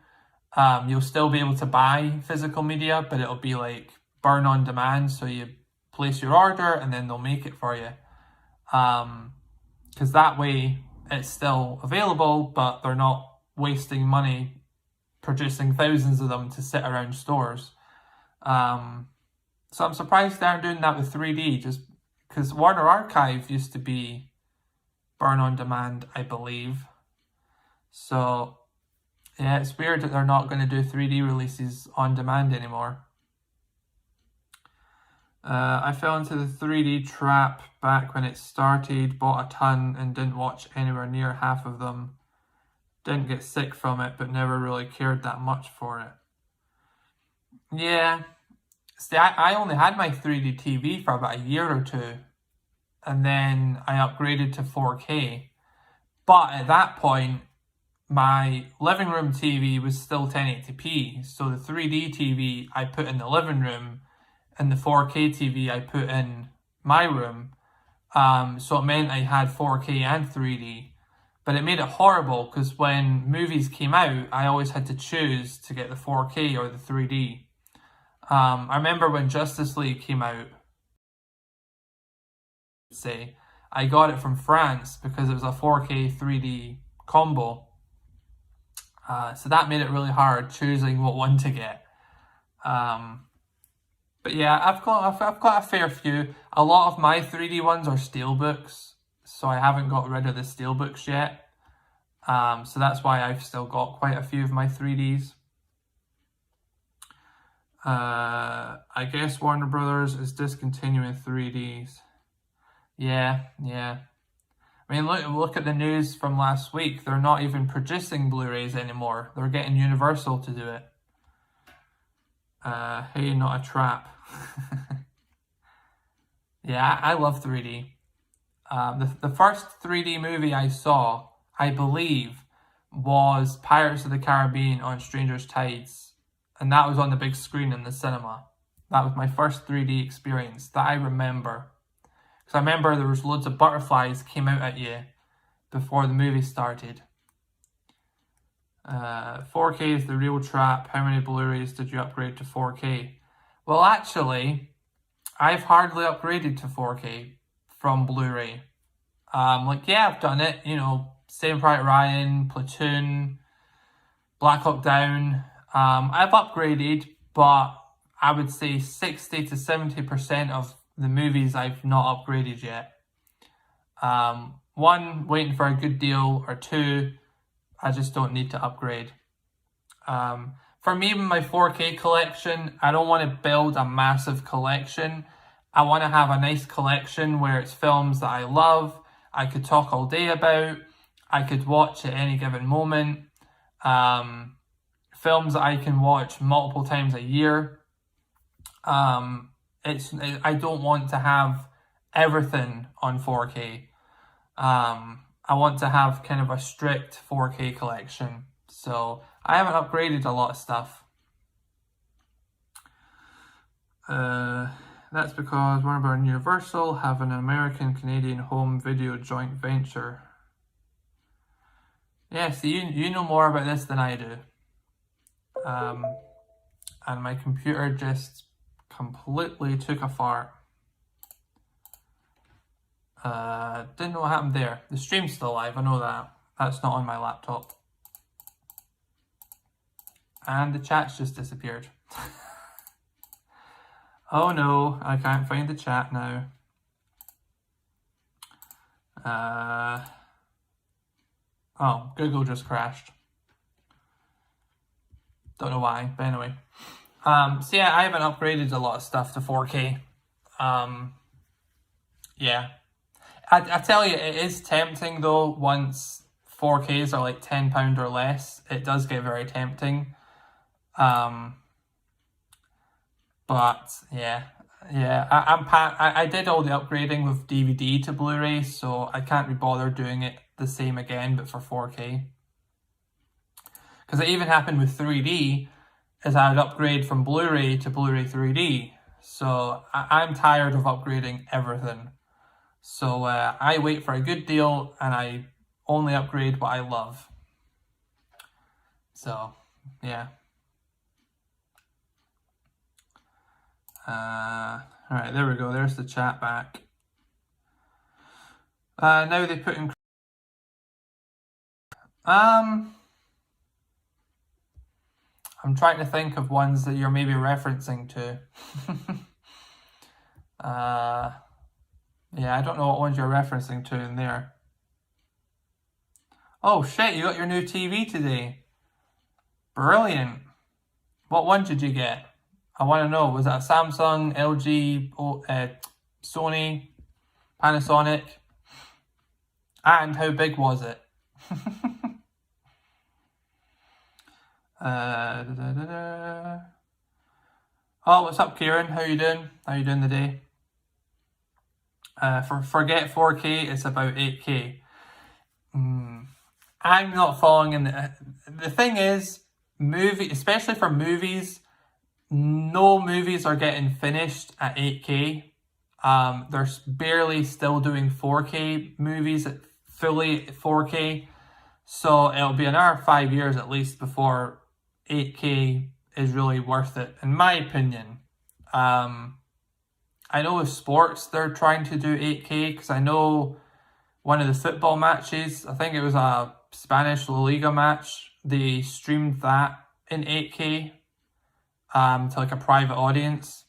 you'll still be able to buy physical media, but it'll be like burn on demand. So you place your order and then they'll make it for you. Because that way it's still available, but they're not wasting money producing thousands of them to sit around stores. So I'm surprised they aren't doing that with 3D, just because Warner Archive used to be burn on demand, I believe. So yeah, it's weird that they're not going to do 3D releases on demand anymore. I fell into the 3D trap back when it started, bought a ton and didn't watch anywhere near half of them. Didn't get sick from it, but never really cared that much for it. Yeah. See, I only had my 3D TV for about a year or two, and then I upgraded to 4K. But at that point, my living room TV was still 1080p, so the 3D TV I put in the living room, and the 4K TV I put in my room. So it meant I had 4K and 3D. But it made it horrible, because when movies came out, I always had to choose to get the 4K or the 3D. I remember when Justice League came out, I got it from France because it was a 4K 3D combo. So that made it really hard choosing what one to get. But yeah, I've got a fair few. A lot of my 3D ones are steelbooks, so I haven't got rid of the steelbooks yet. So that's why I've still got quite a few of my 3Ds. I guess Warner Brothers is discontinuing 3Ds. Yeah. I mean, look at the news from last week. They're not even producing Blu-rays anymore. They're getting Universal to do it. Hey, not a trap. Yeah, I love 3D. The first 3D movie I saw, I believe, was Pirates of the Caribbean on Stranger's Tides. And that was on the big screen in the cinema. That was my first 3D experience that I remember. Because I remember there was loads of butterflies came out at you before the movie started. 4K is the real trap. How many Blu-rays did you upgrade to 4K? Well, actually, I've hardly upgraded to 4K from Blu-ray. Yeah, I've done it. You know, Saving Private Ryan, Platoon, Black Hawk Down. I've upgraded, but I would say 60 to 70% of the movies I've not upgraded yet. One, waiting for a good deal, or two, I just don't need to upgrade. For me, my 4K collection, I don't want to build a massive collection. I want to have a nice collection where it's films that I love, I could talk all day about, I could watch at any given moment. Films that I can watch multiple times a year. I don't want to have everything on 4K. I want to have kind of a strict 4K collection. So I haven't upgraded a lot of stuff. That's because Warner Bros. And Universal have an American-Canadian home video joint venture. Yeah, so you know more about this than I do. And my computer just completely took a fart. Didn't know what happened there. The stream's still live, I know that. That's not on my laptop. And the chat's just disappeared. Oh no, I can't find the chat now. Oh, Google just crashed. Don't know why, but anyway. So yeah, I haven't upgraded a lot of stuff to 4K. Yeah. I tell you, it is tempting though, once 4Ks are like £10 or less. It does get very tempting. But yeah, I did all the upgrading with DVD to Blu-ray, so I can't be bothered doing it the same again, but for 4K. Because it even happened with 3D, is I would upgrade from Blu-ray to Blu-ray 3D. So I'm tired of upgrading everything. So I wait for a good deal and I only upgrade what I love. So, yeah. Alright, there we go. There's the chat back. Now they put in... I'm trying to think of ones that you're maybe referencing to. Yeah, I don't know what ones you're referencing to in there. Oh shit, you got your new TV today. Brilliant. What one did you get? I want to know. Was that Samsung, LG, Sony, Panasonic? And how big was it? Oh, what's up, Kieran? How you doing? How you doing today? Forget 4K, it's about 8K. I'm not following in the thing is, especially for movies, no movies are getting finished at 8K. They're barely still doing 4K movies at fully 4K. So it'll be another 5 years at least before 8K is really worth it, in my opinion. I know with sports they're trying to do 8K, because I know one of the football matches, I think it was a Spanish La Liga match, they streamed that in 8K to like a private audience.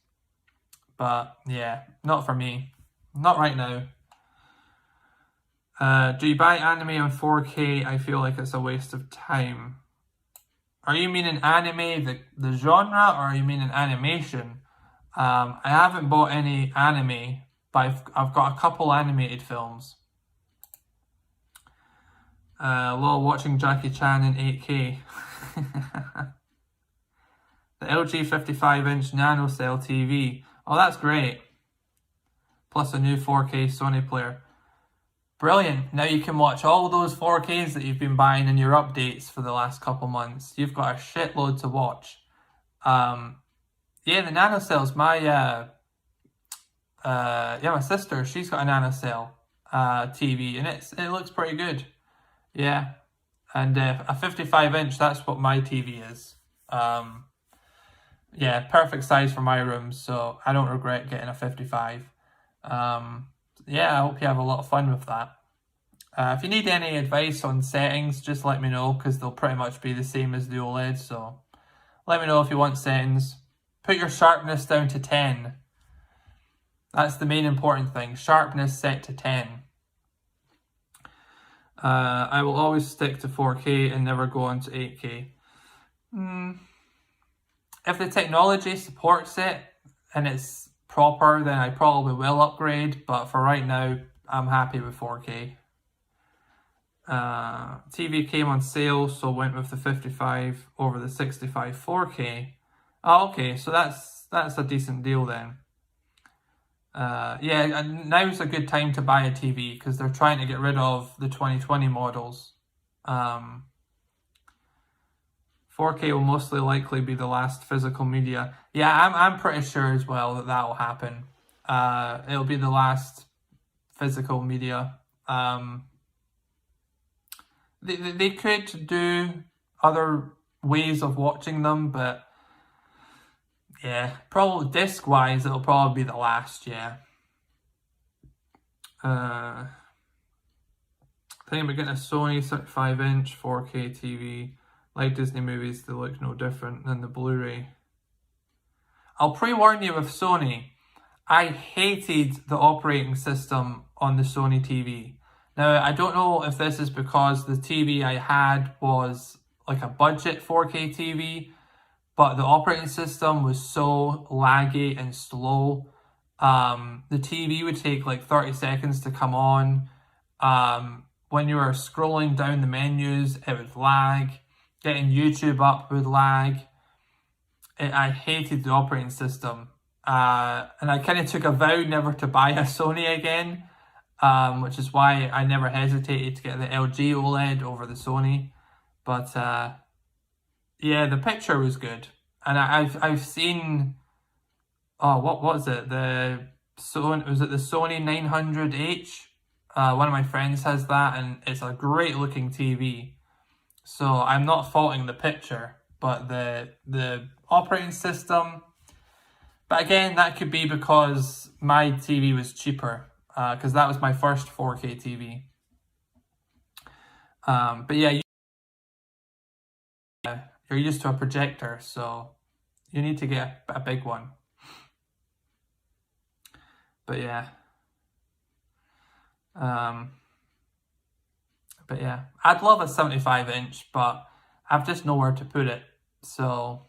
But yeah, not for me. Not right now. Do you buy anime in 4K? I feel like it's a waste of time. Are you meaning anime, the genre, or are you meaning animation? I haven't bought any anime, but I've got a couple animated films. Lol, watching Jackie Chan in 8K. The LG 55-inch NanoCell TV. Oh, that's great. Plus a new 4K Sony player. Brilliant. Now you can watch all those 4Ks that you've been buying in your updates for the last couple months. You've got a shitload to watch. Yeah, the NanoCell's my my sister, she's got a NanoCell TV, and it looks pretty good. Yeah. And a 55-inch, that's what my TV is. Yeah, perfect size for my room, so I don't regret getting a 55. Yeah, I hope you have a lot of fun with that. If you need any advice on settings, just let me know, because they'll pretty much be the same as the OLED, so let me know if you want settings. Put your sharpness down to 10. That's the main important thing. Sharpness set to 10. I will always stick to 4K and never go on to 8K. If the technology supports it and it's proper, then I probably will upgrade. But for right now, I'm happy with 4K. TV came on sale, so went with the 55 over the 65 4K. Oh, okay, so that's a decent deal then. Yeah, now's a good time to buy a TV because they're trying to get rid of the 2020 models. 4K will mostly likely be the last physical media. Yeah, I'm pretty sure as well that will happen. It'll be the last physical media. They could do other ways of watching them, but yeah, probably disc-wise, it'll probably be the last, yeah. I think we're getting a Sony 35-inch 4K TV. Like Disney movies, they look no different than the Blu-ray. I'll pre-warn you with Sony. I hated the operating system on the Sony TV. Now, I don't know if this is because the TV I had was like a budget 4K TV, but the operating system was so laggy and slow. The TV would take like 30 seconds to come on. When you were scrolling down the menus, it would lag. Getting YouTube up would lag. I hated the operating system. And I kind of took a vow never to buy a Sony again, which is why I never hesitated to get the LG OLED over the Sony. But yeah, the picture was good. And I've seen, oh, what was it? Was it the Sony 900H? One of my friends has that, and it's a great looking TV. So I'm not faulting the picture, but the operating system. But again, that could be because my TV was cheaper, because that was my first 4K TV. But yeah, you're used to a projector, so you need to get a big one. But yeah. But yeah, I'd love a 75-inch, but I've just nowhere to put it. So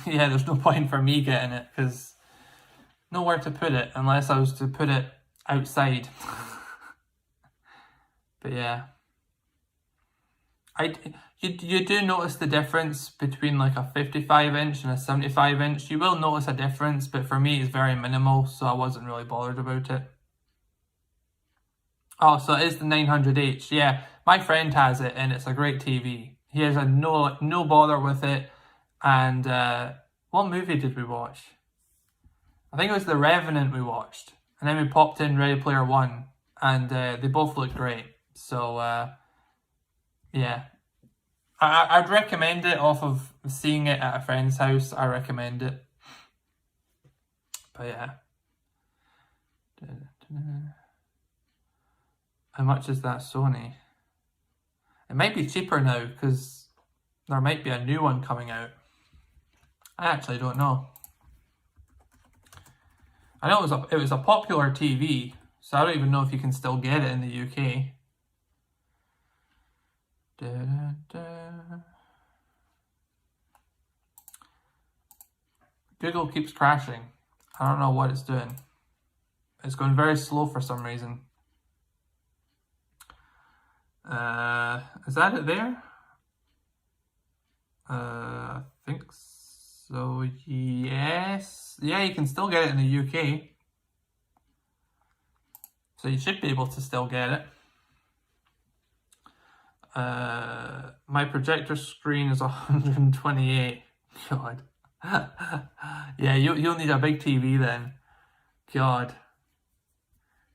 yeah, there's no point for me getting it because nowhere to put it unless I was to put it outside. But yeah, you do notice the difference between like a 55-inch and a 75-inch. You will notice a difference, but for me it's very minimal, so I wasn't really bothered about it. Oh, so it is the 900H. Yeah, my friend has it, and it's a great TV. He has a no bother with it. And what movie did we watch? I think it was The Revenant we watched. And then we popped in Ready Player One, and they both looked great. So, yeah. I'd recommend it off of seeing it at a friend's house. I recommend it. But yeah. How much is that Sony? It might be cheaper now because there might be a new one coming out. I actually don't know. I know it was a popular TV, so I don't even know if you can still get it in the UK. Google keeps crashing. I don't know what it's doing. It's going very slow for some reason. Is that it there? I think so, yes. Yeah, you can still get it in the UK. So you should be able to still get it. My projector screen is 128. God. Yeah, you'll need a big TV then. God.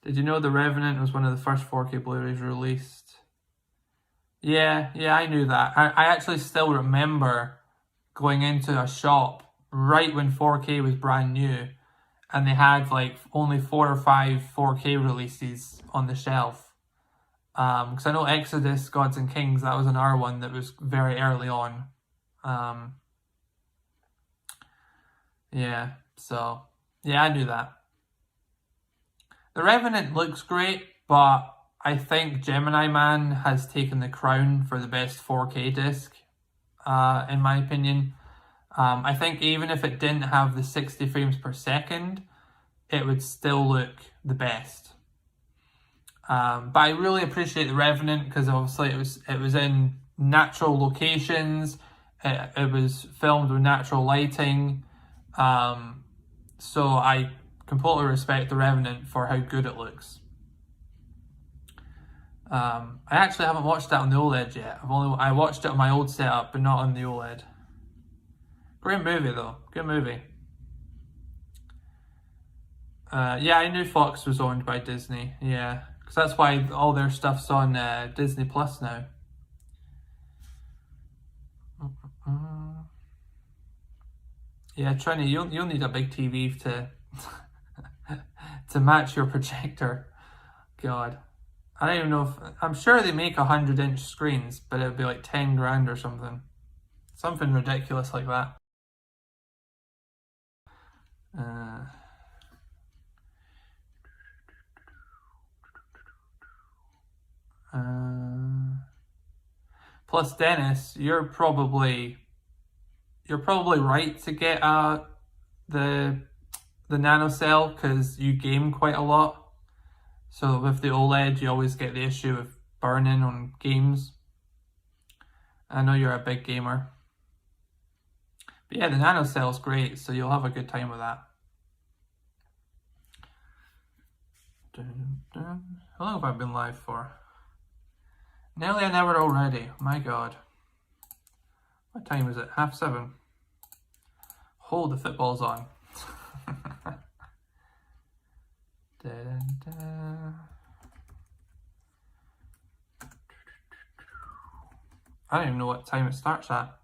Did you know The Revenant was one of the first 4K Blu-rays released? Yeah, I knew that. I actually still remember going into a shop right when 4K was brand new, and they had like only 4 or 5 4K releases on the shelf. Because I know Exodus, Gods and Kings, that was another one that was very early on. Yeah, so yeah, I knew that. The Revenant looks great, but I think Gemini Man has taken the crown for the best 4K disc, in my opinion. I think even if it didn't have the 60 frames per second, it would still look the best. But I really appreciate The Revenant because obviously it was in natural locations, it was filmed with natural lighting, so I completely respect The Revenant for how good it looks. I actually haven't watched that on the OLED yet. I watched it on my old setup, but not on the OLED. Great movie though, good movie. Yeah, I knew Fox was owned by Disney. Yeah, because that's why all their stuff's on Disney Plus now. Yeah, Trini, you'll need a big TV to to match your projector. God. I don't even know if... I'm sure they make 100-inch screens, but it would be like 10 grand or something. Something ridiculous like that. Plus, Dennis, you're probably right to get the nanocell because you game quite a lot. So with the OLED, you always get the issue of burning on games. I know you're a big gamer. But yeah, the nanocell's great, so you'll have a good time with that. How long have I been live for? Nearly an hour already. My God. What time is it? 7:30. Hold the football's on. I don't even know what time it starts at.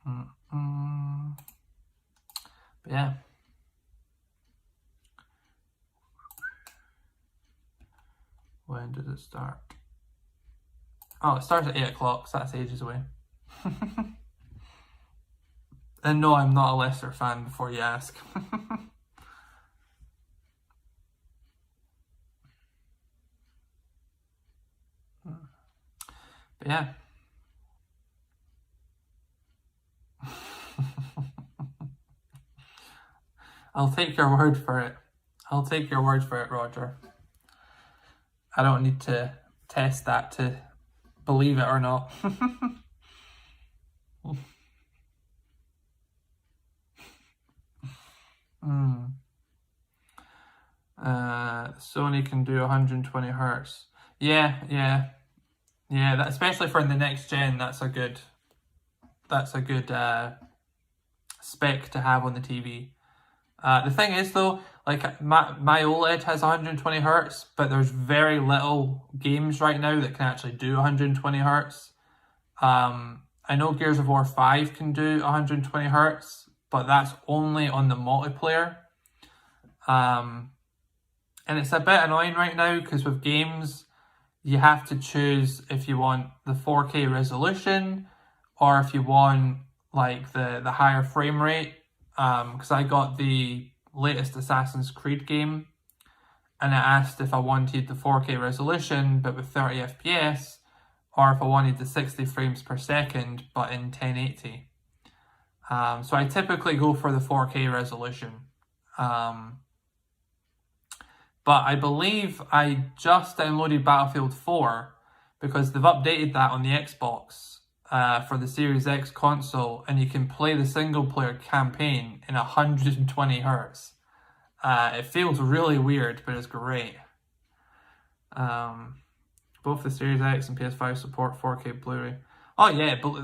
But yeah. When does it start? Oh, it starts at 8 o'clock, so that's ages away. And no, I'm not a Leicester fan before you ask. But yeah. I'll take your word for it. I'll take your word for it, Roger. I don't need to test that to believe it or not. Sony can do 120 hertz. Yeah. That, especially for the next gen, that's a good spec to have on the TV. The thing is though, like my OLED has 120 hertz, but there's very little games right now that can actually do 120 hertz. I know Gears of War 5 can do 120 hertz, but that's only on the multiplayer. And it's a bit annoying right now because with games, you have to choose if you want the 4K resolution or if you want like the higher frame rate. because I got the latest Assassin's Creed game, and it asked if I wanted the 4K resolution but with 30 FPS, or if I wanted the 60 frames per second but in 1080. So I typically go for the 4K resolution. But I believe I just downloaded Battlefield 4 because they've updated that on the Xbox for the Series X console, and you can play the single player campaign in 120 Hz. It feels really weird, but it's great. Both the Series X and PS5 support 4K Blu-ray. Oh yeah, but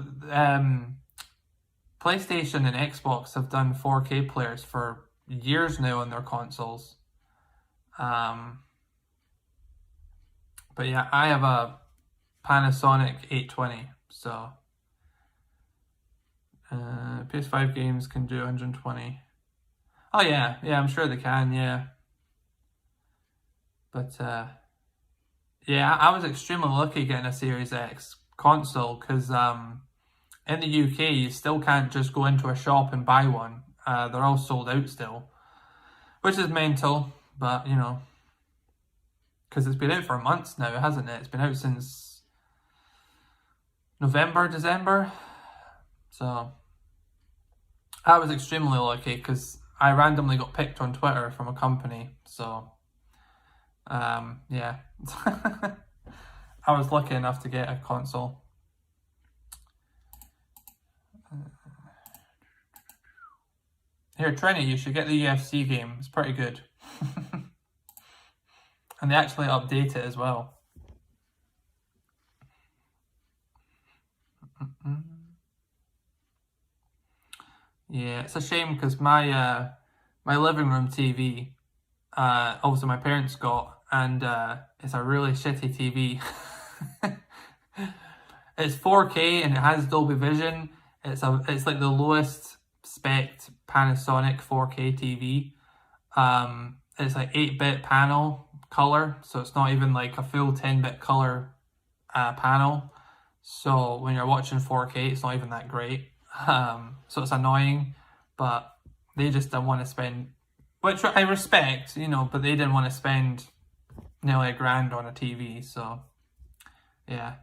PlayStation and Xbox have done 4K players for years now on their consoles. But yeah, I have a Panasonic 820, so PS5 games can do 120. Oh yeah, I'm sure they can, yeah. But yeah, I was extremely lucky getting a Series X console because in the UK you still can't just go into a shop and buy one. They're all sold out still, which is mental, but you know, because it's been out for months now, hasn't it? It's been out since November, December. So I was extremely lucky because I randomly got picked on Twitter from a company. So yeah, I was lucky enough to get a console. Here, Trini, you should get the UFC game. It's pretty good. And they actually update it as well. Yeah, it's a shame because my living room TV, obviously my parents got, and it's a really shitty TV. It's 4K and it has Dolby Vision. It's like the lowest spec Panasonic 4K TV. It's like 8-bit panel color, so it's not even like a full 10-bit color panel. So when you're watching 4K, it's not even that great. So it's annoying, but they just don't want to spend, which I respect, you know, but they didn't want to spend nearly $1,000 on a TV, so yeah.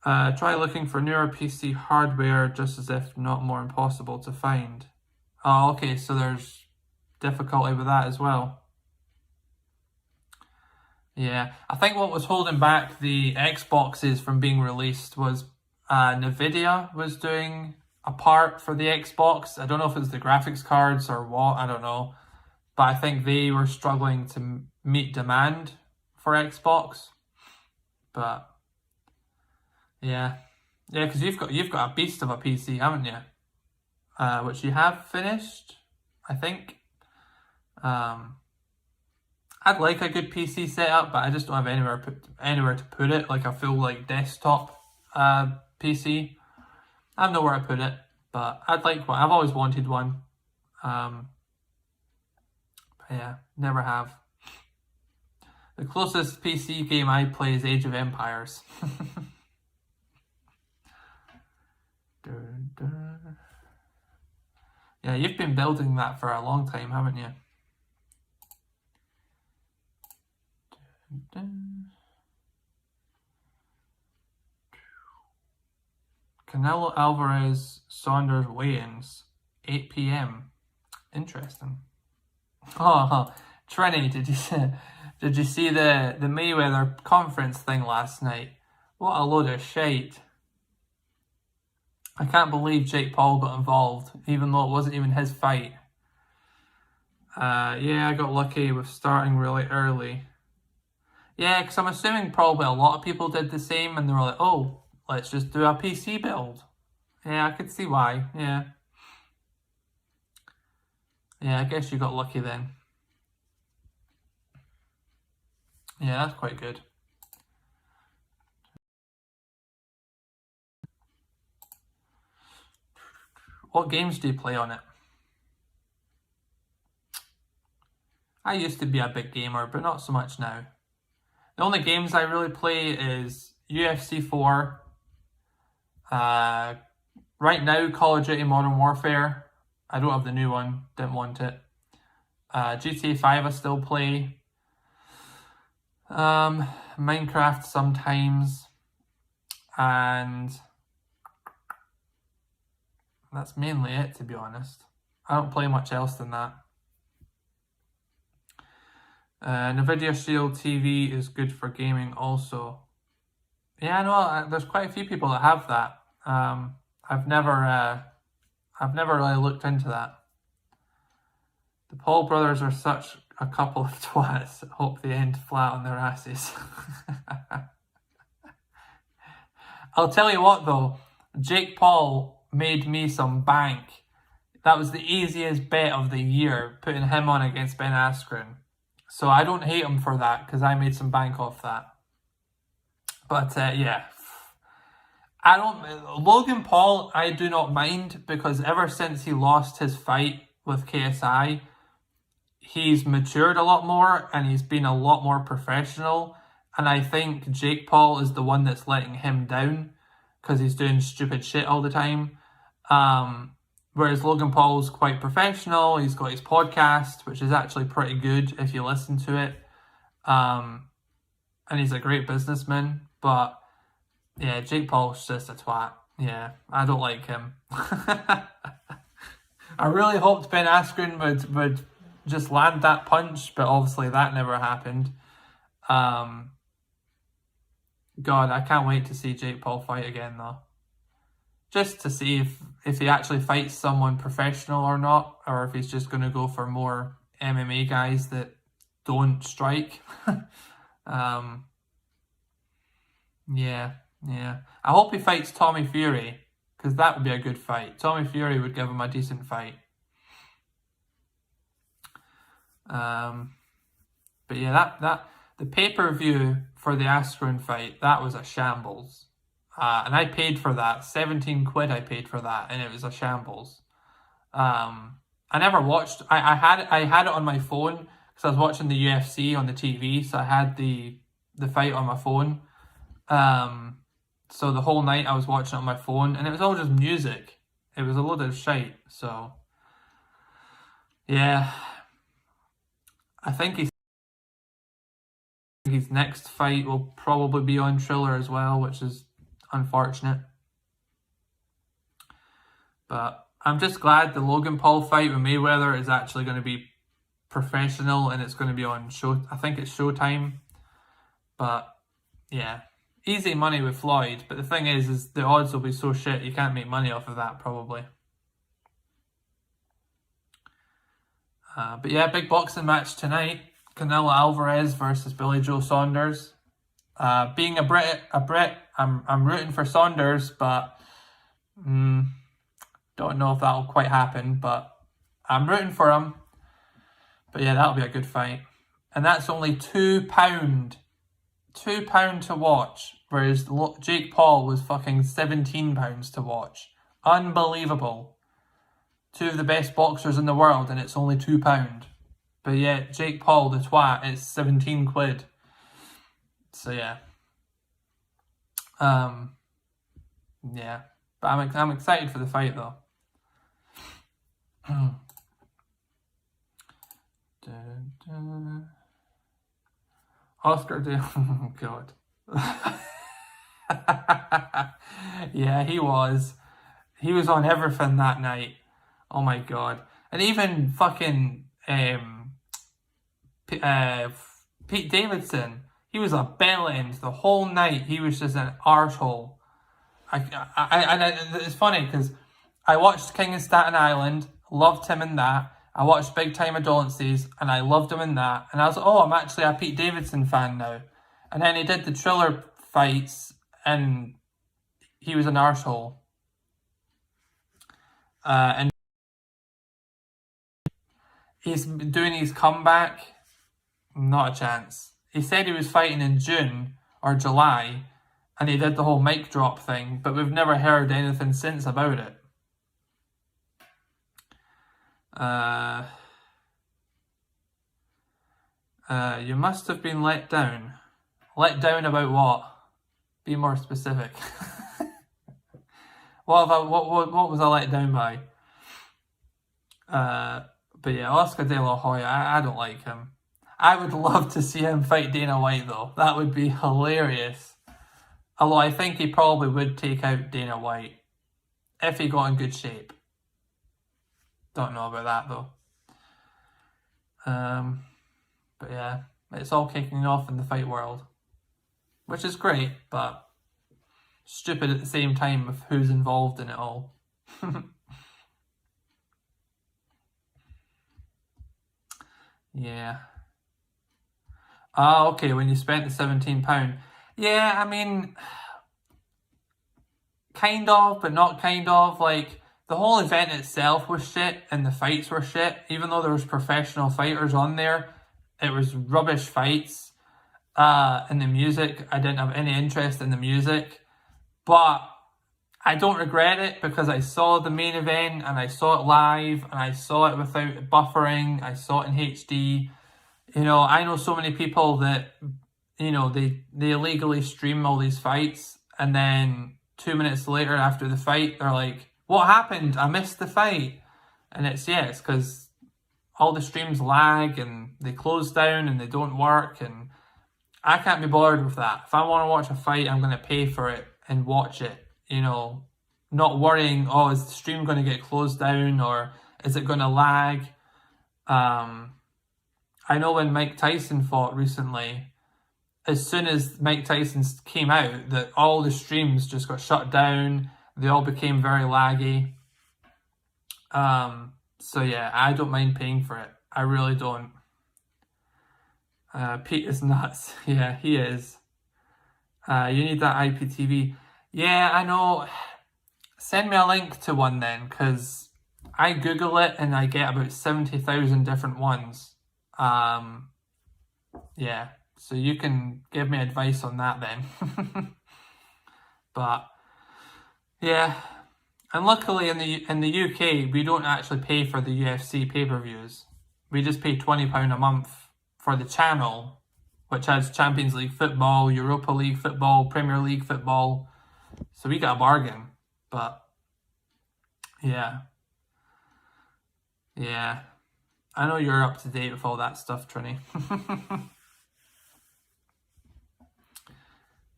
Try looking for newer PC hardware just as if not more impossible to find. Oh, okay, so there's difficulty with that as well. Yeah, I think what was holding back the Xboxes from being released was Nvidia was doing a part for the Xbox. I don't know if it's the graphics cards or what, I don't know. But I think they were struggling to meet demand for Xbox. But yeah, because you've got a beast of a PC, haven't you? Which you have finished, I think. I'd like a good PC setup, but I just don't have anywhere to put it, like a full like desktop PC. I have nowhere to put it, but I'd like one. I've always wanted one. But yeah, never have. The closest PC game I play is Age of Empires. Yeah, you've been building that for a long time, haven't you? Canelo Alvarez Saunders weigh-ins, 8 p.m. Interesting. Oh, Trini, did you see the Mayweather conference thing last night? What a load of shite. I can't believe Jake Paul got involved, even though it wasn't even his fight. Yeah, I got lucky with starting really early. Yeah, because I'm assuming probably a lot of people did the same, and they were like, oh, let's just do a PC build. Yeah, I could see why, yeah. Yeah, I guess you got lucky then. Yeah, that's quite good. What games do you play on it? I used to be a big gamer, but not so much now. The only games I really play is UFC 4. Right now, Call of Duty Modern Warfare. I don't have the new one, didn't want it. GTA 5 I still play. Minecraft sometimes. And that's mainly it, to be honest. I don't play much else than that. Nvidia Shield TV is good for gaming also. Yeah, no, there's quite a few people that have that. I've never really looked into that. The Paul brothers are such a couple of twats. Hope they end flat on their asses. I'll tell you what though, Jake Paul made me some bank. That was the easiest bet of the year, putting him on against Ben Askren. So I don't hate him for that, because I made some bank off that. But yeah, Logan Paul, I do not mind, because ever since he lost his fight with KSI, he's matured a lot more and he's been a lot more professional. And I think Jake Paul is the one that's letting him down because he's doing stupid shit all the time. Whereas Logan Paul's quite professional. He's got his podcast, which is actually pretty good if you listen to it. And he's a great businessman. But yeah, Jake Paul's just a twat. Yeah, I don't like him. I really hoped Ben Askren would just land that punch, but obviously that never happened. God, I can't wait to see Jake Paul fight again though. Just to see if he actually fights someone professional or not, or if he's just going to go for more MMA guys that don't strike. Yeah. I hope he fights Tommy Fury, because that would be a good fight. Tommy Fury would give him a decent fight. But yeah, that the pay-per-view for the Askren fight, that was a shambles. And I paid for that, 17 quid I paid for that, and it was a shambles. I never watched, I had it on my phone, because I was watching the UFC on the TV, so I had the fight on my phone. So the whole night I was watching it on my phone, and it was all just music. It was a load of shite, so yeah. I think his next fight will probably be on Triller as well, which is unfortunate. But I'm just glad the Logan Paul fight with Mayweather is actually going to be professional, and it's going to be on show. I think it's Showtime. But yeah, easy money with Floyd. But the thing is the odds will be so shit you can't make money off of that probably. But yeah, big boxing match tonight. Canelo Alvarez versus Billy Joe Saunders. Being a Brit, I'm rooting for Saunders, but don't know if that'll quite happen. But I'm rooting for him. But yeah, that'll be a good fight. And that's only £2. £2 to watch, whereas Jake Paul was fucking £17 to watch. Unbelievable. Two of the best boxers in the world, and it's only £2. But yeah, Jake Paul, the twat, it's 17 quid. So yeah. Yeah. But I'm excited for the fight though. Oscar De... Oh god. Yeah, he was. He was on everything that night. Oh my god. And even fucking Pete Davidson, he was a bellend the whole night. He was just an arsehole. It's funny because I watched King of Staten Island, loved him in that. I watched Big Time Adolescents and I loved him in that. And I was like, oh, I'm actually a Pete Davidson fan now. And then he did the Triller fights and he was an arsehole. And he's doing his comeback. Not a chance. He said he was fighting in June or July, and he did the whole mic drop thing, but we've never heard anything since about it. You must have been let down. Let down about what? Be more specific. What was I let down by? But yeah, Oscar De La Hoya, I don't like him. I would love to see him fight Dana White though. That would be hilarious. Although I think he probably would take out Dana White if he got in good shape. Don't know about that though. But yeah, it's all kicking off in the fight world, which is great, but stupid at the same time with who's involved in it all. Yeah. Ah, okay, when you spent the £17. Yeah, I mean, kind of, but not kind of. Like, the whole event itself was shit, and the fights were shit. Even though there was professional fighters on there, it was rubbish fights. And the music, I didn't have any interest in the music. But I don't regret it because I saw the main event, and I saw it live, and I saw it without buffering. I saw it in HD. You know, I know so many people that, you know, they illegally stream all these fights, and then 2 minutes later after the fight, they're like, what happened? I missed the fight. And it's because all the streams lag, and they close down, and they don't work, and I can't be bothered with that. If I want to watch a fight, I'm going to pay for it and watch it, you know, not worrying, oh, is the stream going to get closed down, or is it going to lag? I know when Mike Tyson fought recently, as soon as Mike Tyson came out, that all the streams just got shut down. They all became very laggy. So yeah, I don't mind paying for it. I really don't. Pete is nuts. Yeah, he is. You need that IPTV. Yeah, I know. Send me a link to one then, because I Google it and I get about 70,000 different ones. Yeah, so you can give me advice on that then. But yeah, and luckily in the UK we don't actually pay for the UFC pay-per-views. We just pay £20 a month for the channel, which has Champions League football, Europa League football, Premier League football. So we got a bargain. But yeah. I know you're up to date with all that stuff, Trini.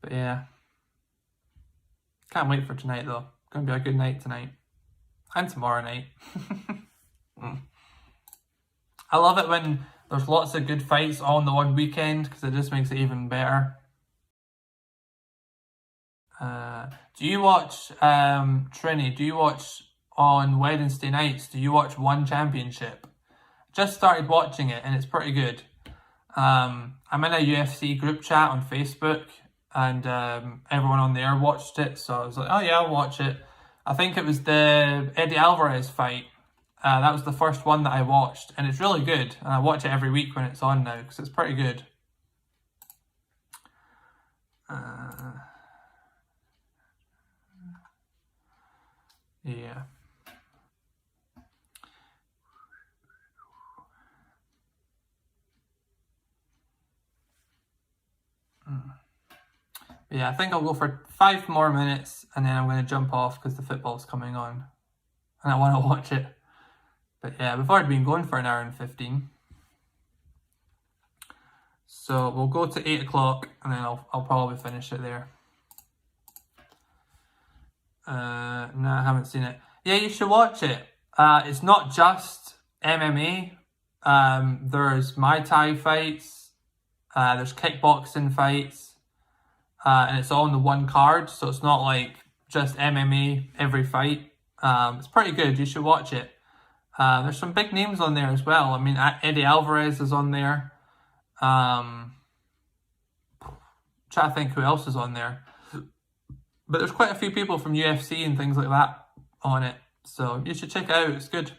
But yeah. Can't wait for tonight though. Gonna be a good night tonight. And tomorrow night. I love it when there's lots of good fights all in the one weekend, because it just makes it even better. Do you watch, Trini, do you watch on Wednesday nights, do you watch One Championship? Just started watching it and it's pretty good. I'm in a UFC group chat on Facebook, and everyone on there watched it, so I was like, oh yeah, I'll watch it. I think it was the Eddie Alvarez fight. That was the first one that I watched, and it's really good. And I watch it every week when it's on now, because it's pretty good. Yeah. Yeah, I think I'll go for 5 more minutes, and then I'm going to jump off because the football's coming on, and I want to watch it. But yeah, we've already been going for an hour and 15. So we'll go to 8 o'clock, and then I'll probably finish it there. No, I haven't seen it. Yeah, you should watch it. It's not just MMA. There's Muay Thai fights. There's kickboxing fights. And it's all on the one card, so it's not like just MMA every fight. It's pretty good. You should watch it. There's some big names on there as well. I mean, Eddie Alvarez is on there. Try to think who else is on there. But there's quite a few people from UFC and things like that on it. So you should check it out. It's good.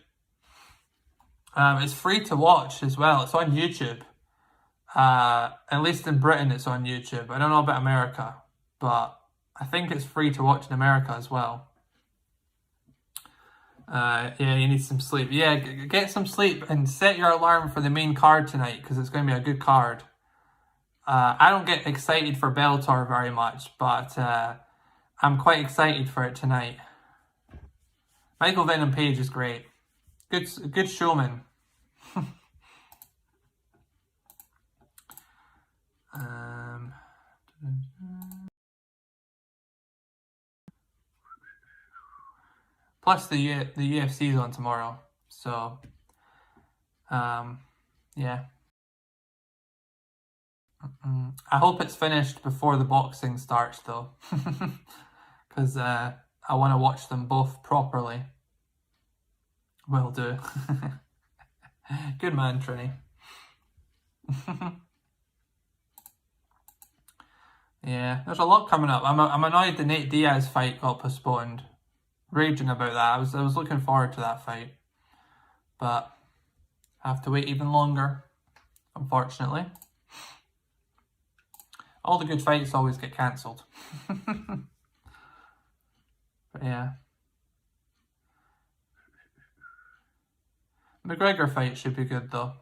It's free to watch as well. It's on YouTube. At least in Britain it's on YouTube. I don't know about America, but I think it's free to watch in America as well. Yeah, you need some sleep. Yeah, get some sleep and set your alarm for the main card tonight, because it's going to be a good card. I don't get excited for Bellator very much, but I'm quite excited for it tonight. Michael Venom Page is great. Good showman. Plus the UFC is on tomorrow, so yeah. I hope it's finished before the boxing starts though, because I want to watch them both properly. Will do. Good man, Trini. Yeah, there's a lot coming up. I'm annoyed the Nate Diaz fight got postponed. Raging about that. I was looking forward to that fight, but I have to wait even longer, unfortunately. All the good fights always get cancelled. But yeah. McGregor fight should be good though.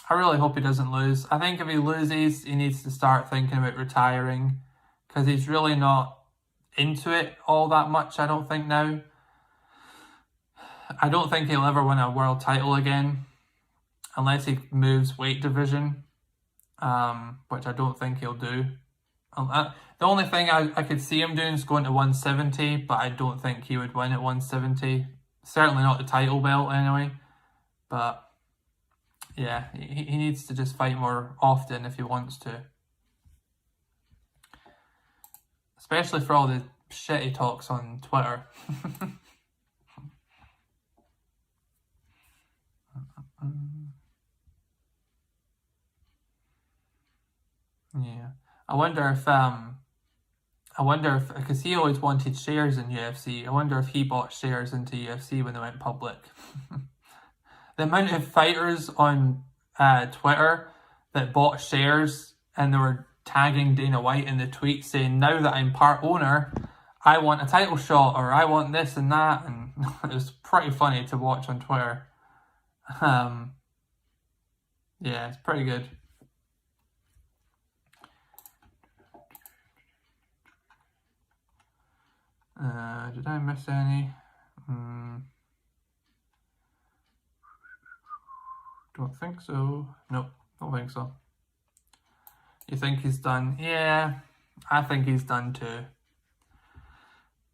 I really hope he doesn't lose. I think if he loses, he needs to start thinking about retiring, because he's really not into it all that much, I don't think now. I don't think he'll ever win a world title again, unless he moves weight division, which I don't think he'll do. The only thing I could see him doing is going to 170, but I don't think he would win at 170. Certainly not the title belt anyway. But yeah, he needs to just fight more often if he wants to. Especially for all the shit he talks on Twitter. Yeah. I wonder if, because he always wanted shares in UFC, I wonder if he bought shares into UFC when they went public. The amount of fighters on Twitter that bought shares and they were tagging Dana White in the tweet saying, now that I'm part owner, I want a title shot, or I want this and that, and it was pretty funny to watch on Twitter. Yeah, it's pretty good. Did I miss any? Don't think so. Nope, don't think so. You think he's done? Yeah, I think he's done too.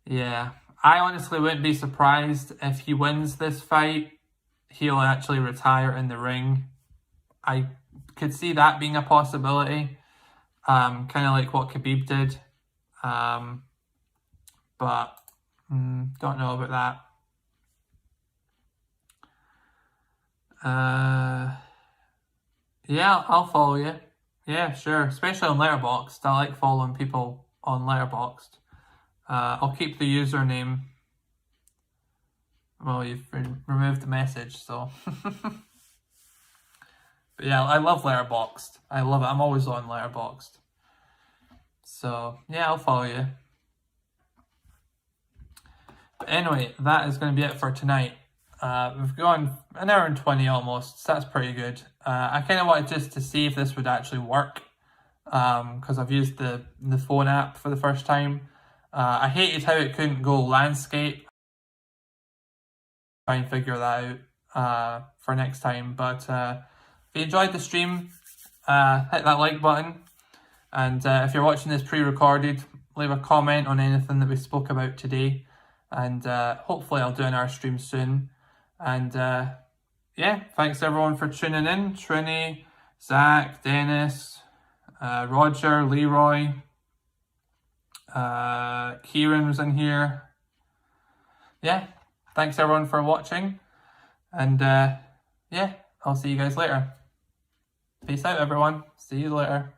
Yeah, I honestly wouldn't be surprised if he wins this fight. He'll actually retire in the ring. I could see that being a possibility. Kind of like what Khabib did. But don't know about that. Yeah, I'll follow you. Yeah, sure. Especially on Letterboxd. I like following people on Letterboxd. I'll keep the username. Well, you've removed the message, so. But yeah, I love Letterboxd. I love it. I'm always on Letterboxd. So, yeah, I'll follow you. But anyway, that is going to be it for tonight. We've gone an hour and 20 almost, so that's pretty good. I kind of wanted just to see if this would actually work, because I've used the phone app for the first time. I hated how it couldn't go landscape. Try and figure that out for next time. But if you enjoyed the stream, hit that like button. And if you're watching this pre-recorded, leave a comment on anything that we spoke about today. And hopefully I'll do another stream soon. And yeah, thanks everyone for tuning in. Trini, Zach, Dennis, Roger, Leroy, Kieran was in here. Yeah, thanks everyone for watching. And yeah, I'll see you guys later. Peace out everyone. See you later.